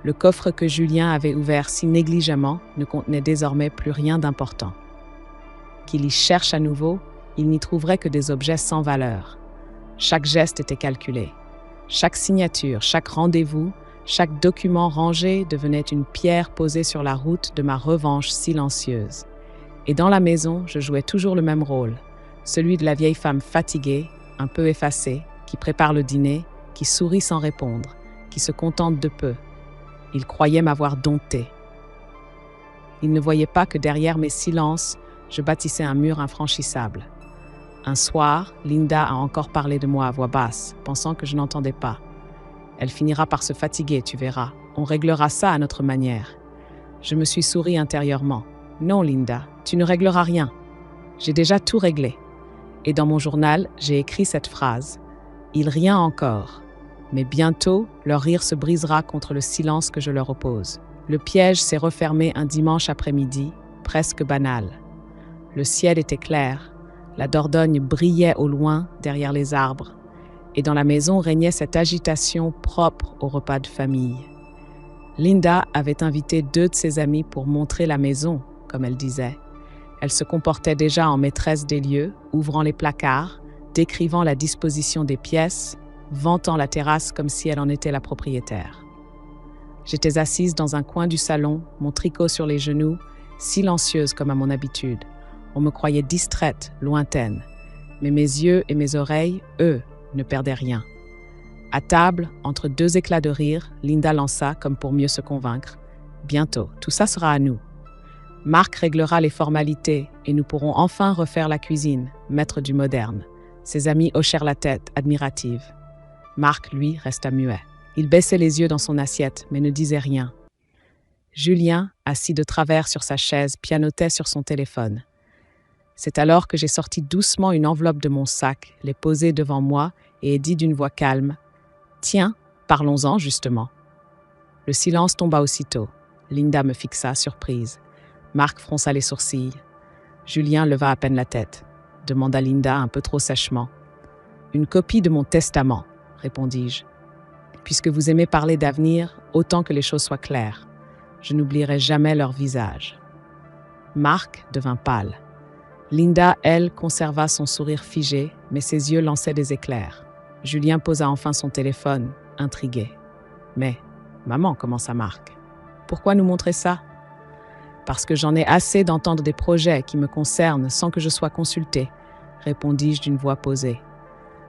Le coffre que Julien avait ouvert si négligemment ne contenait désormais plus rien d'important. Qu'il y cherche à nouveau, il n'y trouverait que des objets sans valeur. Chaque geste était calculé. Chaque signature, chaque rendez-vous, chaque document rangé devenait une pierre posée sur la route de ma revanche silencieuse. Et dans la maison, je jouais toujours le même rôle, celui de la vieille femme fatiguée, un peu effacée, qui prépare le dîner, qui sourit sans répondre, qui se contente de peu. Il croyait m'avoir domptée. Il ne voyait pas que derrière mes silences, je bâtissais un mur infranchissable. Un soir, Linda a encore parlé de moi à voix basse, pensant que je n'entendais pas. Elle finira par se fatiguer, tu verras. On réglera ça à notre manière. Je me suis souri intérieurement. Non, Linda, tu ne régleras rien. J'ai déjà tout réglé. Et dans mon journal, j'ai écrit cette phrase. Ils rient encore. Mais bientôt, leur rire se brisera contre le silence que je leur oppose. Le piège s'est refermé un dimanche après-midi, presque banal. Le ciel était clair, la Dordogne brillait au loin derrière les arbres, et dans la maison régnait cette agitation propre au repas de famille. Linda avait invité 2 de ses amis pour montrer la maison, comme elle disait. Elle se comportait déjà en maîtresse des lieux, ouvrant les placards, décrivant la disposition des pièces, vantant la terrasse comme si elle en était la propriétaire. J'étais assise dans un coin du salon, mon tricot sur les genoux, silencieuse comme à mon habitude. On me croyait distraite, lointaine. Mais mes yeux et mes oreilles, eux, ne perdaient rien. À table, entre 2 éclats de rire, Linda lança, comme pour mieux se convaincre. « Bientôt, tout ça sera à nous. Marc réglera les formalités et nous pourrons enfin refaire la cuisine, maître du moderne. » Ses amis hochèrent la tête, admirative. Marc, lui, resta muet. Il baissait les yeux dans son assiette, mais ne disait rien. Julien, assis de travers sur sa chaise, pianotait sur son téléphone. C'est alors que j'ai sorti doucement une enveloppe de mon sac, l'ai posée devant moi et ai dit d'une voix calme « Tiens, parlons-en justement ». Le silence tomba aussitôt. Linda me fixa, surprise. Marc fronça les sourcils. Julien leva à peine la tête. Demanda Linda un peu trop sèchement. « Une copie de mon testament », répondis-je. « Puisque vous aimez parler d'avenir, autant que les choses soient claires. Je n'oublierai jamais leur visage. » Marc devint pâle. Linda, elle, conserva son sourire figé, mais ses yeux lançaient des éclairs. Julien posa enfin son téléphone, intrigué. « Mais, maman, commença Marc. Pourquoi nous montrer ça ? » « Parce que j'en ai assez d'entendre des projets qui me concernent sans que je sois consultée, » répondis-je d'une voix posée.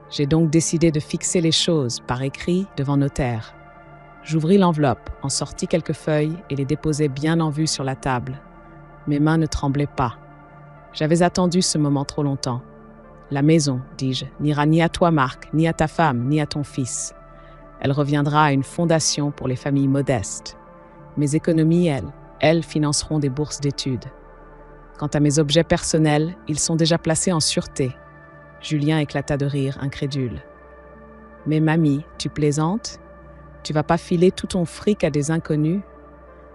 J'ai donc décidé de fixer les choses par écrit devant notaire. J'ouvris l'enveloppe, en sortis quelques feuilles et les déposai bien en vue sur la table. Mes mains ne tremblaient pas. J'avais attendu ce moment trop longtemps. La maison, dis-je, n'ira ni à toi, Marc, ni à ta femme, ni à ton fils. Elle reviendra à une fondation pour les familles modestes. Mes économies, elles financeront des bourses d'études. Quant à mes objets personnels, ils sont déjà placés en sûreté. Julien éclata de rire, incrédule. « Mais mamie, tu plaisantes ? Tu vas pas filer tout ton fric à des inconnus ?»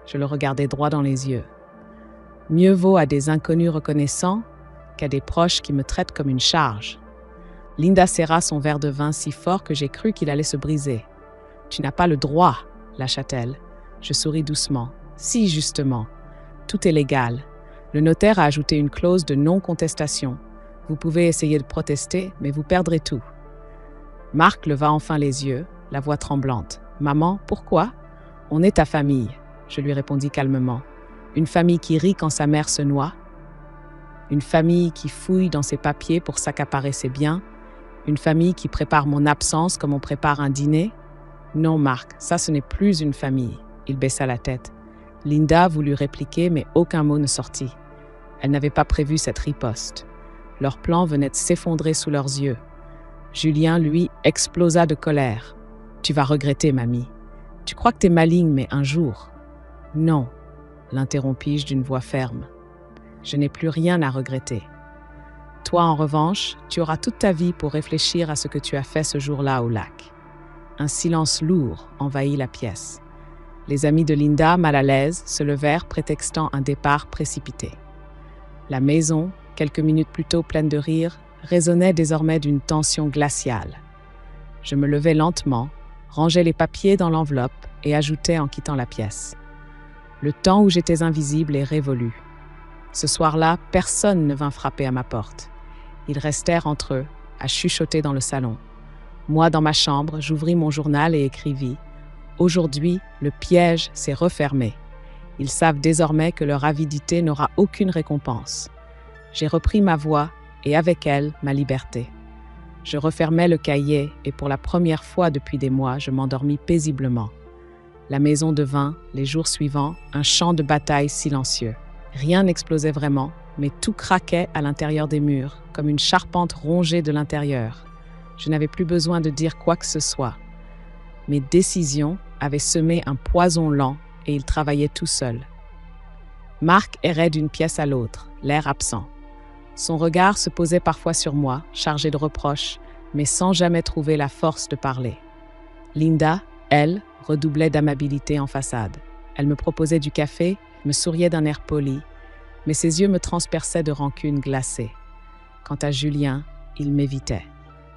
Je le regardai droit dans les yeux. « Mieux vaut à des inconnus reconnaissants qu'à des proches qui me traitent comme une charge. » Linda serra son verre de vin si fort que j'ai cru qu'il allait se briser. « Tu n'as pas le droit, » lâcha-t-elle. Je souris doucement. « Si, justement. Tout est légal. Le notaire a ajouté une clause de non-contestation. Vous pouvez essayer de protester, mais vous perdrez tout. » Marc leva enfin les yeux, la voix tremblante. « Maman, pourquoi ? On est ta famille. » Je lui répondis calmement. « Une famille qui rit quand sa mère se noie. Une famille qui fouille dans ses papiers pour s'accaparer ses biens. Une famille qui prépare mon absence comme on prépare un dîner. Non, Marc, ça ce n'est plus une famille. » Il baissa la tête. Linda voulut répliquer, mais aucun mot ne sortit. Elle n'avait pas prévu cette riposte. Leur plan venait de s'effondrer sous leurs yeux. Julien, lui, explosa de colère. « Tu vas regretter, mamie. Tu crois que t'es maligne, mais un jour. »« Non, » l'interrompis-je d'une voix ferme. « Je n'ai plus rien à regretter. Toi, en revanche, tu auras toute ta vie pour réfléchir à ce que tu as fait ce jour-là au lac. » Un silence lourd envahit la pièce. Les amis de Linda, mal à l'aise, se levèrent prétextant un départ précipité. La maison, quelques minutes plus tôt pleine de rire, résonnait désormais d'une tension glaciale. Je me levai lentement, rangeai les papiers dans l'enveloppe et ajoutai en quittant la pièce. Le temps où j'étais invisible est révolu. Ce soir-là, personne ne vint frapper à ma porte. Ils restèrent entre eux, à chuchoter dans le salon. Moi, dans ma chambre, j'ouvris mon journal et écrivis « Aujourd'hui, le piège s'est refermé. Ils savent désormais que leur avidité n'aura aucune récompense. » J'ai repris ma voix et avec elle, ma liberté. Je refermai le cahier et pour la première fois depuis des mois, je m'endormis paisiblement. La maison devint, les jours suivants, un champ de bataille silencieux. Rien n'explosait vraiment, mais tout craquait à l'intérieur des murs, comme une charpente rongée de l'intérieur. Je n'avais plus besoin de dire quoi que ce soit. Mes décisions avaient semé un poison lent et il travaillait tout seul. Marc errait d'une pièce à l'autre, l'air absent. Son regard se posait parfois sur moi, chargé de reproches, mais sans jamais trouver la force de parler. Linda, elle, redoublait d'amabilité en façade. Elle me proposait du café, me souriait d'un air poli, mais ses yeux me transperçaient de rancune glacée. Quant à Julien, il m'évitait.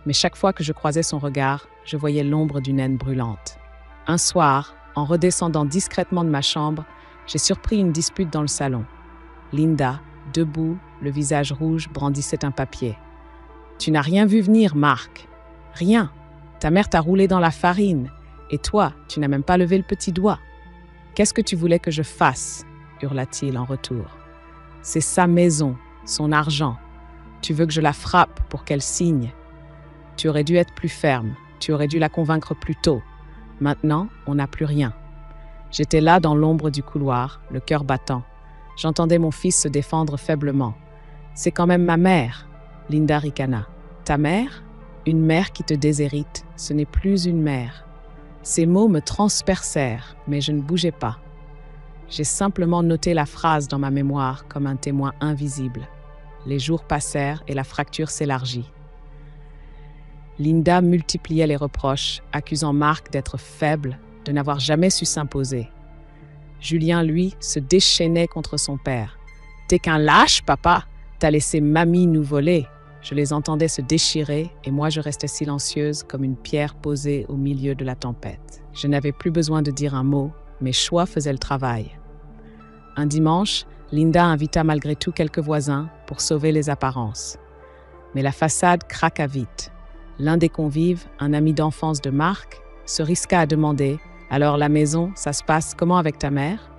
Mais chaque fois que je croisais son regard, je voyais l'ombre d'une haine brûlante. Un soir, en redescendant discrètement de ma chambre, j'ai surpris une dispute dans le salon. Linda, debout, le visage rouge, brandissait un papier. « Tu n'as rien vu venir, Marc. Rien. Ta mère t'a roulé dans la farine. Et toi, tu n'as même pas levé le petit doigt. Qu'est-ce que tu voulais que je fasse ?» hurla-t-il en retour. « C'est sa maison, son argent. Tu veux que je la frappe pour qu'elle signe. Tu aurais dû être plus ferme. Tu aurais dû la convaincre plus tôt. Maintenant, on n'a plus rien. » J'étais là dans l'ombre du couloir, le cœur battant. J'entendais mon fils se défendre faiblement. « C'est quand même ma mère, » Linda ricana. « Ta mère ? Une mère qui te déshérite, ce n'est plus une mère. » Ces mots me transpercèrent, mais je ne bougeais pas. J'ai simplement noté la phrase dans ma mémoire comme un témoin invisible. Les jours passèrent et la fracture s'élargit. Linda multipliait les reproches, accusant Marc d'être faible, de n'avoir jamais su s'imposer. Julien, lui, se déchaînait contre son père. « T'es qu'un lâche, papa! T'as laissé mamie nous voler !» Je les entendais se déchirer et moi je restais silencieuse comme une pierre posée au milieu de la tempête. Je n'avais plus besoin de dire un mot, mes choix faisaient le travail. Un dimanche, Linda invita malgré tout quelques voisins pour sauver les apparences. Mais la façade craqua vite. L'un des convives, un ami d'enfance de Marc, se risqua à demander « Alors la maison, ça se passe comment avec ta mère ?»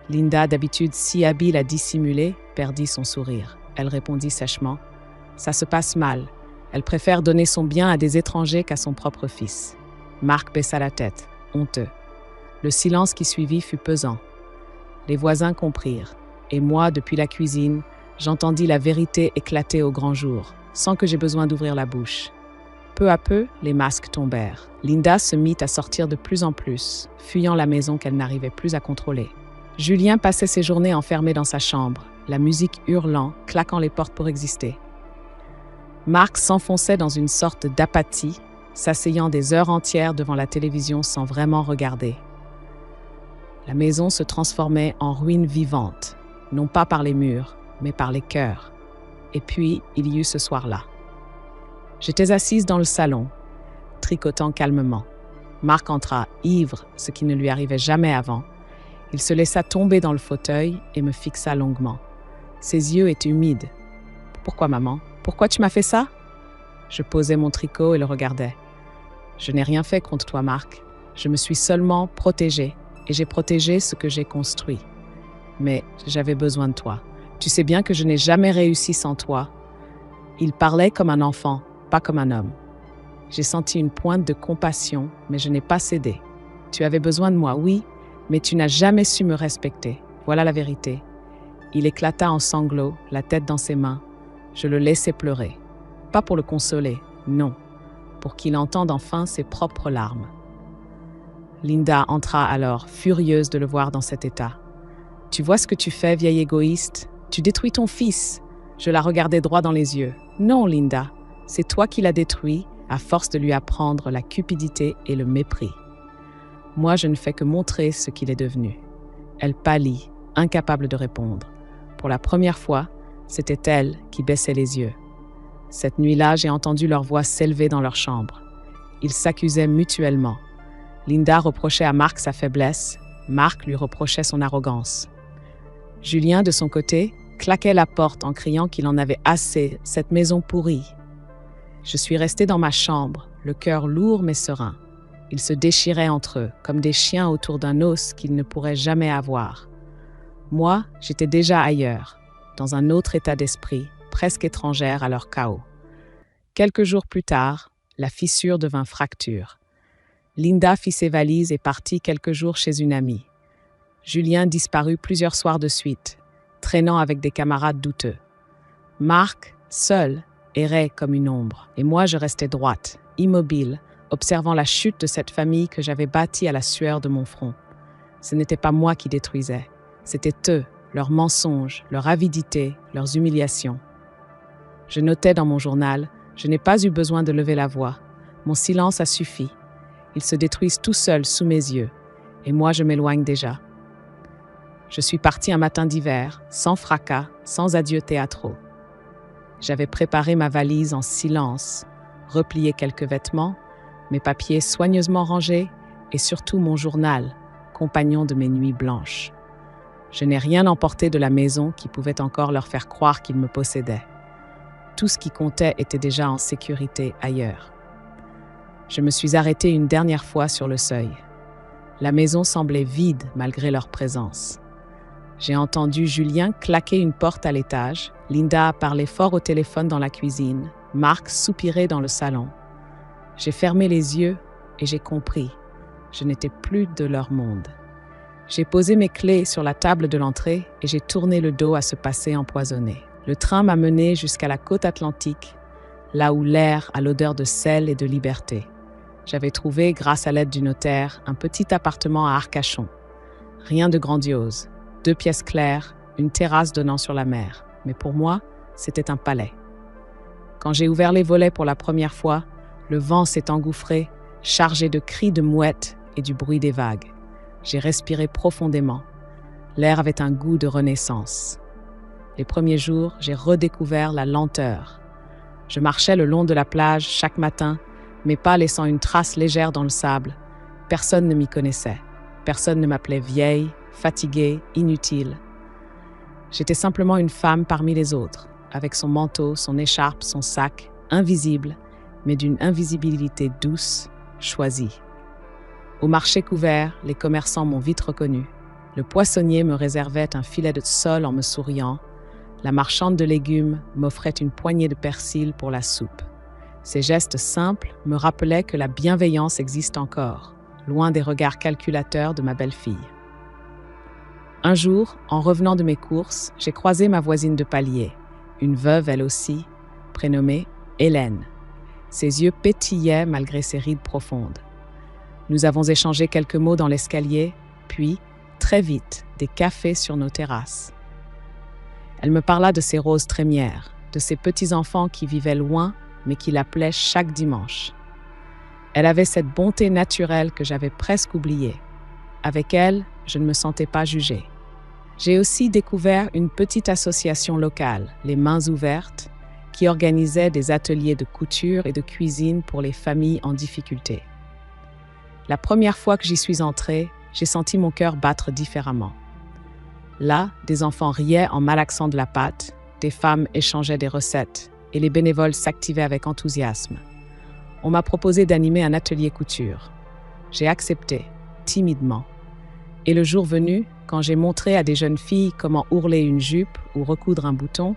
Linda, d'habitude si habile à dissimuler, perdit son sourire. Elle répondit sèchement « Ça se passe mal. Elle préfère donner son bien à des étrangers qu'à son propre fils. » Marc baissa la tête, honteux. Le silence qui suivit fut pesant. Les voisins comprirent, et moi, depuis la cuisine, j'entendis la vérité éclater au grand jour, sans que j'aie besoin d'ouvrir la bouche. Peu à peu, les masques tombèrent. Linda se mit à sortir de plus en plus, fuyant la maison qu'elle n'arrivait plus à contrôler. Julien passait ses journées enfermé dans sa chambre, la musique hurlant, claquant les portes pour exister. Marc s'enfonçait dans une sorte d'apathie, s'asseyant des heures entières devant la télévision sans vraiment regarder. La maison se transformait en ruine vivante, non pas par les murs, mais par les cœurs. Et puis, il y eut ce soir-là. J'étais assise dans le salon, tricotant calmement. Marc entra, ivre, ce qui ne lui arrivait jamais avant. Il se laissa tomber dans le fauteuil et me fixa longuement. Ses yeux étaient humides. « Pourquoi, maman? Pourquoi tu m'as fait ça ?» Je posais mon tricot et le regardais. « Je n'ai rien fait contre toi, Marc. Je me suis seulement protégée. Et j'ai protégé ce que j'ai construit. Mais j'avais besoin de toi. Tu sais bien que je n'ai jamais réussi sans toi. » Il parlait comme un enfant, pas comme un homme. J'ai senti une pointe de compassion, mais je n'ai pas cédé. Tu avais besoin de moi, oui, mais tu n'as jamais su me respecter. Voilà la vérité. Il éclata en sanglots, la tête dans ses mains. Je le laissais pleurer. Pas pour le consoler, non. Pour qu'il entende enfin ses propres larmes. Linda entra alors, furieuse de le voir dans cet état. « Tu vois ce que tu fais, vieille égoïste? Tu détruis ton fils. » Je la regardais droit dans les yeux. « Non, Linda, c'est toi qui l'as détruit, à force de lui apprendre la cupidité et le mépris. Moi, je ne fais que montrer ce qu'il est devenu. » Elle pâlit, incapable de répondre. Pour la première fois, c'était elle qui baissait les yeux. Cette nuit-là, j'ai entendu leurs voix s'élever dans leur chambre. Ils s'accusaient mutuellement. Linda reprochait à Marc sa faiblesse, Marc lui reprochait son arrogance. Julien, de son côté, claquait la porte en criant qu'il en avait assez, cette maison pourrie. Je suis restée dans ma chambre, le cœur lourd mais serein. Ils se déchiraient entre eux, comme des chiens autour d'un os qu'ils ne pourraient jamais avoir. Moi, j'étais déjà ailleurs, dans un autre état d'esprit, presque étrangère à leur chaos. Quelques jours plus tard, la fissure devint fracture. Linda fit ses valises et partit quelques jours chez une amie. Julien disparut plusieurs soirs de suite, traînant avec des camarades douteux. Marc, seul, errait comme une ombre, et moi je restais droite, immobile, observant la chute de cette famille que j'avais bâtie à la sueur de mon front. Ce n'était pas moi qui détruisais, c'était eux, leurs mensonges, leur avidité, leurs humiliations. Je notais dans mon journal, je n'ai pas eu besoin de lever la voix, mon silence a suffi. Ils se détruisent tout seuls sous mes yeux, et moi je m'éloigne déjà. Je suis partie un matin d'hiver, sans fracas, sans adieux théâtraux. J'avais préparé ma valise en silence, replié quelques vêtements, mes papiers soigneusement rangés, et surtout mon journal, compagnon de mes nuits blanches. Je n'ai rien emporté de la maison qui pouvait encore leur faire croire qu'ils me possédaient. Tout ce qui comptait était déjà en sécurité ailleurs. Je me suis arrêtée une dernière fois sur le seuil. La maison semblait vide malgré leur présence. J'ai entendu Julien claquer une porte à l'étage, Linda parlait fort au téléphone dans la cuisine, Marc soupirait dans le salon. J'ai fermé les yeux et j'ai compris. Je n'étais plus de leur monde. J'ai posé mes clés sur la table de l'entrée et j'ai tourné le dos à ce passé empoisonné. Le train m'a mené jusqu'à la côte atlantique, là où l'air a l'odeur de sel et de liberté. J'avais trouvé, grâce à l'aide du notaire, un petit appartement à Arcachon. Rien de grandiose. 2 pièces claires, une terrasse donnant sur la mer. mais pour moi, c'était un palais. Quand j'ai ouvert les volets pour la première fois, le vent s'est engouffré, chargé de cris de mouettes et du bruit des vagues. J'ai respiré profondément. L'air avait un goût de renaissance. Les premiers jours, j'ai redécouvert la lenteur. Je marchais le long de la plage chaque matin, mes pas laissant une trace légère dans le sable. Personne ne m'y connaissait. Personne ne m'appelait vieille, fatiguée, inutile. J'étais simplement une femme parmi les autres, avec son manteau, son écharpe, son sac, invisible, mais d'une invisibilité douce, choisie. Au marché couvert, les commerçants m'ont vite reconnu. Le poissonnier me réservait un filet de sole en me souriant. La marchande de légumes m'offrait une poignée de persil pour la soupe. Ces gestes simples me rappelaient que la bienveillance existe encore, loin des regards calculateurs de ma belle-fille. Un jour, en revenant de mes courses, j'ai croisé ma voisine de palier, une veuve elle aussi, prénommée Hélène. Ses yeux pétillaient malgré ses rides profondes. Nous avons échangé quelques mots dans l'escalier, puis, très vite, des cafés sur nos terrasses. Elle me parla de ses roses trémières, de ses petits-enfants qui vivaient loin, mais qui l'appelaient chaque dimanche. Elle avait cette bonté naturelle que j'avais presque oubliée. Avec elle, je ne me sentais pas jugée. J'ai aussi découvert une petite association locale, les Mains Ouvertes, qui organisait des ateliers de couture et de cuisine pour les familles en difficulté. La première fois que j'y suis entrée, j'ai senti mon cœur battre différemment. Là, des enfants riaient en malaxant de la pâte, des femmes échangeaient des recettes et les bénévoles s'activaient avec enthousiasme. On m'a proposé d'animer un atelier couture. J'ai accepté, timidement. Et le jour venu, quand j'ai montré à des jeunes filles comment ourler une jupe ou recoudre un bouton,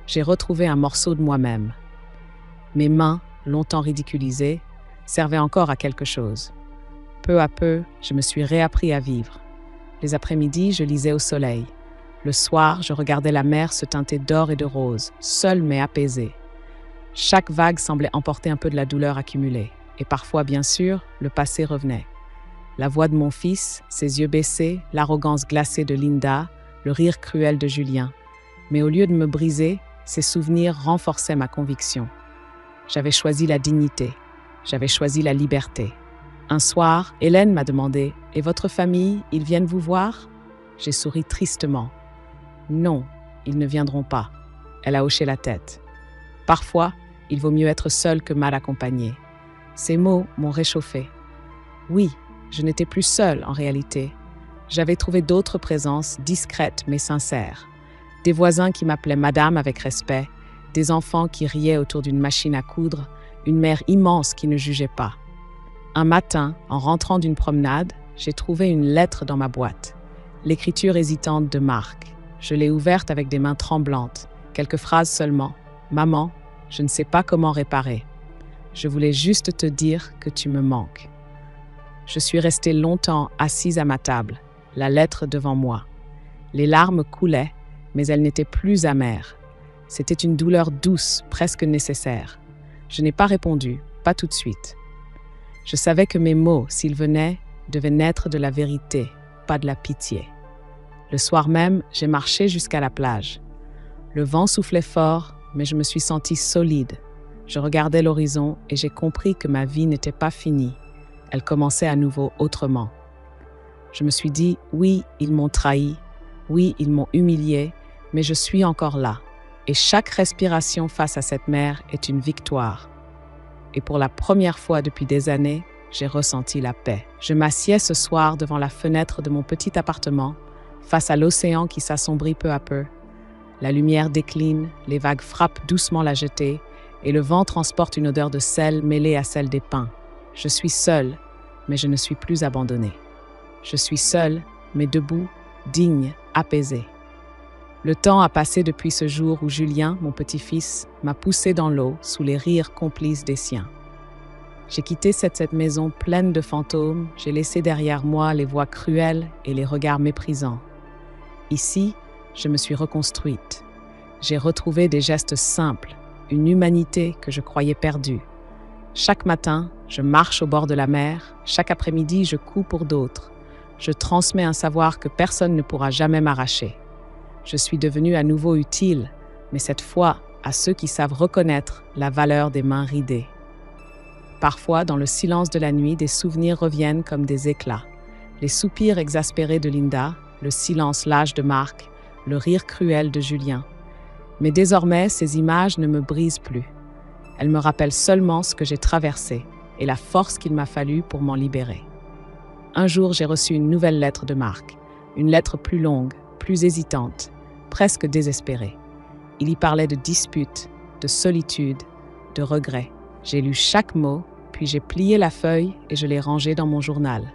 j'ai retrouvé un morceau de moi-même. Mes mains, longtemps ridiculisées, servaient encore à quelque chose. Peu à peu, je me suis réappris à vivre. Les après-midi, je lisais au soleil. Le soir, je regardais la mer se teinter d'or et de rose, seule mais apaisée. Chaque vague semblait emporter un peu de la douleur accumulée. Et parfois, bien sûr, le passé revenait. La voix de mon fils, ses yeux baissés, l'arrogance glacée de Linda, le rire cruel de Julien. Mais au lieu de me briser, ces souvenirs renforçaient ma conviction. J'avais choisi la dignité. J'avais choisi la liberté. Un soir, Hélène m'a demandé « Et votre famille, ils viennent vous voir ?» J'ai souri tristement. « Non, ils ne viendront pas. » Elle a hoché la tête. « Parfois, il vaut mieux être seul que mal accompagné. » Ces mots m'ont réchauffé. Oui, je n'étais plus seule en réalité. J'avais trouvé d'autres présences discrètes mais sincères. Des voisins qui m'appelaient madame avec respect, des enfants qui riaient autour d'une machine à coudre, une mère immense qui ne jugeait pas. Un matin, en rentrant d'une promenade, j'ai trouvé une lettre dans ma boîte. L'écriture hésitante de Marc. Je l'ai ouverte avec des mains tremblantes. Quelques phrases seulement. « Maman, je ne sais pas comment réparer. Je voulais juste te dire que tu me manques. » Je suis restée longtemps assise à ma table, la lettre devant moi. Les larmes coulaient, mais elles n'étaient plus amères. C'était une douleur douce, presque nécessaire. Je n'ai pas répondu, pas tout de suite. Je savais que mes mots, s'ils venaient, devaient naître de la vérité, pas de la pitié. Le soir même, j'ai marché jusqu'à la plage. Le vent soufflait fort, mais je me suis sentie solide. Je regardais l'horizon et j'ai compris que ma vie n'était pas finie. Elle commençait à nouveau autrement. Je me suis dit, oui, ils m'ont trahi, oui, ils m'ont humilié, mais je suis encore là. Et chaque respiration face à cette mer est une victoire. Et pour la première fois depuis des années, j'ai ressenti la paix. Je m'assieds ce soir devant la fenêtre de mon petit appartement, face à l'océan qui s'assombrit peu à peu. La lumière décline, les vagues frappent doucement la jetée, et le vent transporte une odeur de sel mêlée à celle des pins. Je suis seule, mais je ne suis plus abandonnée. Je suis seule, mais debout, digne, apaisée. Le temps a passé depuis ce jour où Julien, mon petit-fils, m'a poussé dans l'eau sous les rires complices des siens. J'ai quitté cette maison pleine de fantômes, j'ai laissé derrière moi les voix cruelles et les regards méprisants. Ici, je me suis reconstruite. J'ai retrouvé des gestes simples, une humanité que je croyais perdue. Chaque matin, je marche au bord de la mer, chaque après-midi, je couds pour d'autres. Je transmets un savoir que personne ne pourra jamais m'arracher. Je suis devenue à nouveau utile, mais cette fois à ceux qui savent reconnaître la valeur des mains ridées. Parfois, dans le silence de la nuit, des souvenirs reviennent comme des éclats. Les soupirs exaspérés de Linda, le silence lâche de Marc, le rire cruel de Julien. Mais désormais, ces images ne me brisent plus. Elles me rappellent seulement ce que j'ai traversé et la force qu'il m'a fallu pour m'en libérer. Un jour, j'ai reçu une nouvelle lettre de Marc, une lettre plus longue, plus hésitante, presque désespérée. Il y parlait de disputes, de solitude, de regrets. J'ai lu chaque mot, puis j'ai plié la feuille et je l'ai rangée dans mon journal.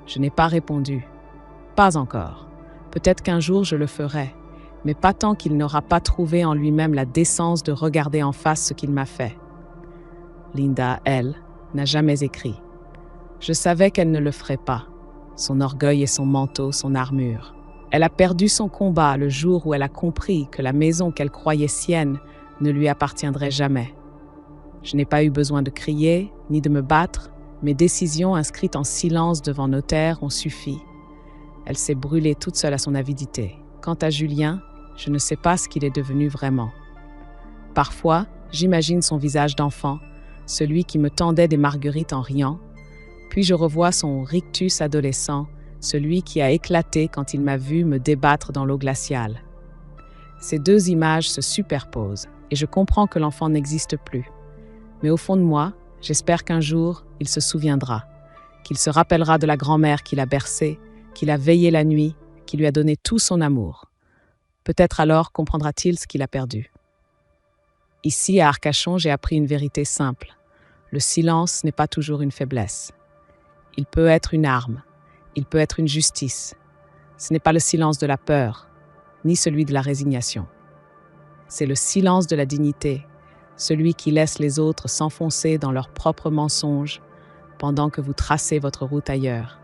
Je n'ai pas répondu. Pas encore. Peut-être qu'un jour je le ferai, mais pas tant qu'il n'aura pas trouvé en lui-même la décence de regarder en face ce qu'il m'a fait. Linda, elle, n'a jamais écrit. Je savais qu'elle ne le ferait pas. Son orgueil et son manteau, son armure. Elle a perdu son combat le jour où elle a compris que la maison qu'elle croyait sienne ne lui appartiendrait jamais. Je n'ai pas eu besoin de crier, ni de me battre. Mes décisions inscrites en silence devant notaire ont suffi. Elle s'est brûlée toute seule à son avidité. Quant à Julien, je ne sais pas ce qu'il est devenu vraiment. Parfois, j'imagine son visage d'enfant, celui qui me tendait des marguerites en riant, puis je revois son rictus adolescent, celui qui a éclaté quand il m'a vu me débattre dans l'eau glaciale. Ces deux images se superposent et je comprends que l'enfant n'existe plus. Mais au fond de moi, j'espère qu'un jour, il se souviendra, qu'il se rappellera de la grand-mère qui l'a bercé, qui l'a veillé la nuit, qui lui a donné tout son amour. Peut-être alors comprendra-t-il ce qu'il a perdu. Ici, à Arcachon, j'ai appris une vérité simple. Le silence n'est pas toujours une faiblesse. Il peut être une arme, il peut être une justice. Ce n'est pas le silence de la peur, ni celui de la résignation. C'est le silence de la dignité, celui qui laisse les autres s'enfoncer dans leurs propres mensonges pendant que vous tracez votre route ailleurs.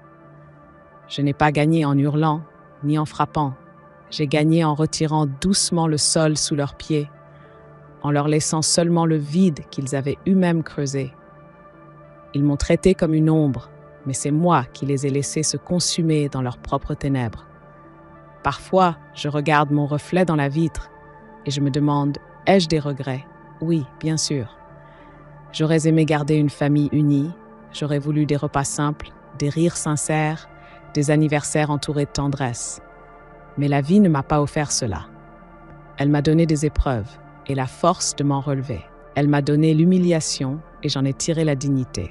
Je n'ai pas gagné en hurlant, ni en frappant. J'ai gagné en retirant doucement le sol sous leurs pieds, en leur laissant seulement le vide qu'ils avaient eux-mêmes creusé. Ils m'ont traité comme une ombre, mais c'est moi qui les ai laissés se consumer dans leurs propres ténèbres. Parfois, je regarde mon reflet dans la vitre et je me demande, ai-je des regrets? Oui, bien sûr. J'aurais aimé garder une famille unie, j'aurais voulu des repas simples, des rires sincères, des anniversaires entourés de tendresse. Mais la vie ne m'a pas offert cela. Elle m'a donné des épreuves et la force de m'en relever. Elle m'a donné l'humiliation et j'en ai tiré la dignité.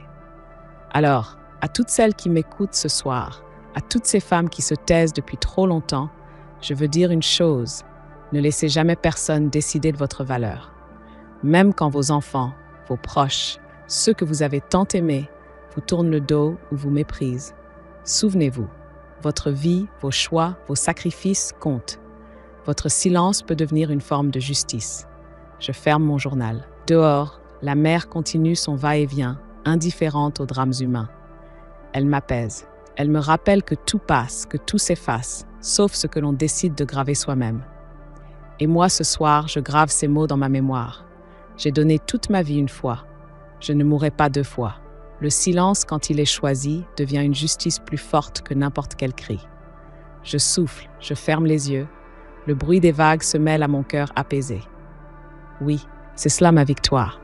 Alors, à toutes celles qui m'écoutent ce soir, à toutes ces femmes qui se taisent depuis trop longtemps, je veux dire une chose, ne laissez jamais personne décider de votre valeur. Même quand vos enfants, vos proches, ceux que vous avez tant aimés, vous tournent le dos ou vous méprisent. Souvenez-vous, votre vie, vos choix, vos sacrifices comptent. Votre silence peut devenir une forme de justice. Je ferme mon journal. Dehors, la mer continue son va-et-vient, indifférente aux drames humains. Elle m'apaise. Elle me rappelle que tout passe, que tout s'efface, sauf ce que l'on décide de graver soi-même. Et moi, ce soir, je grave ces mots dans ma mémoire. J'ai donné toute ma vie une fois. Je ne mourrai pas deux fois. Le silence, quand il est choisi, devient une justice plus forte que n'importe quel cri. Je souffle, je ferme les yeux. Le bruit des vagues se mêle à mon cœur apaisé. Oui, c'est cela ma victoire.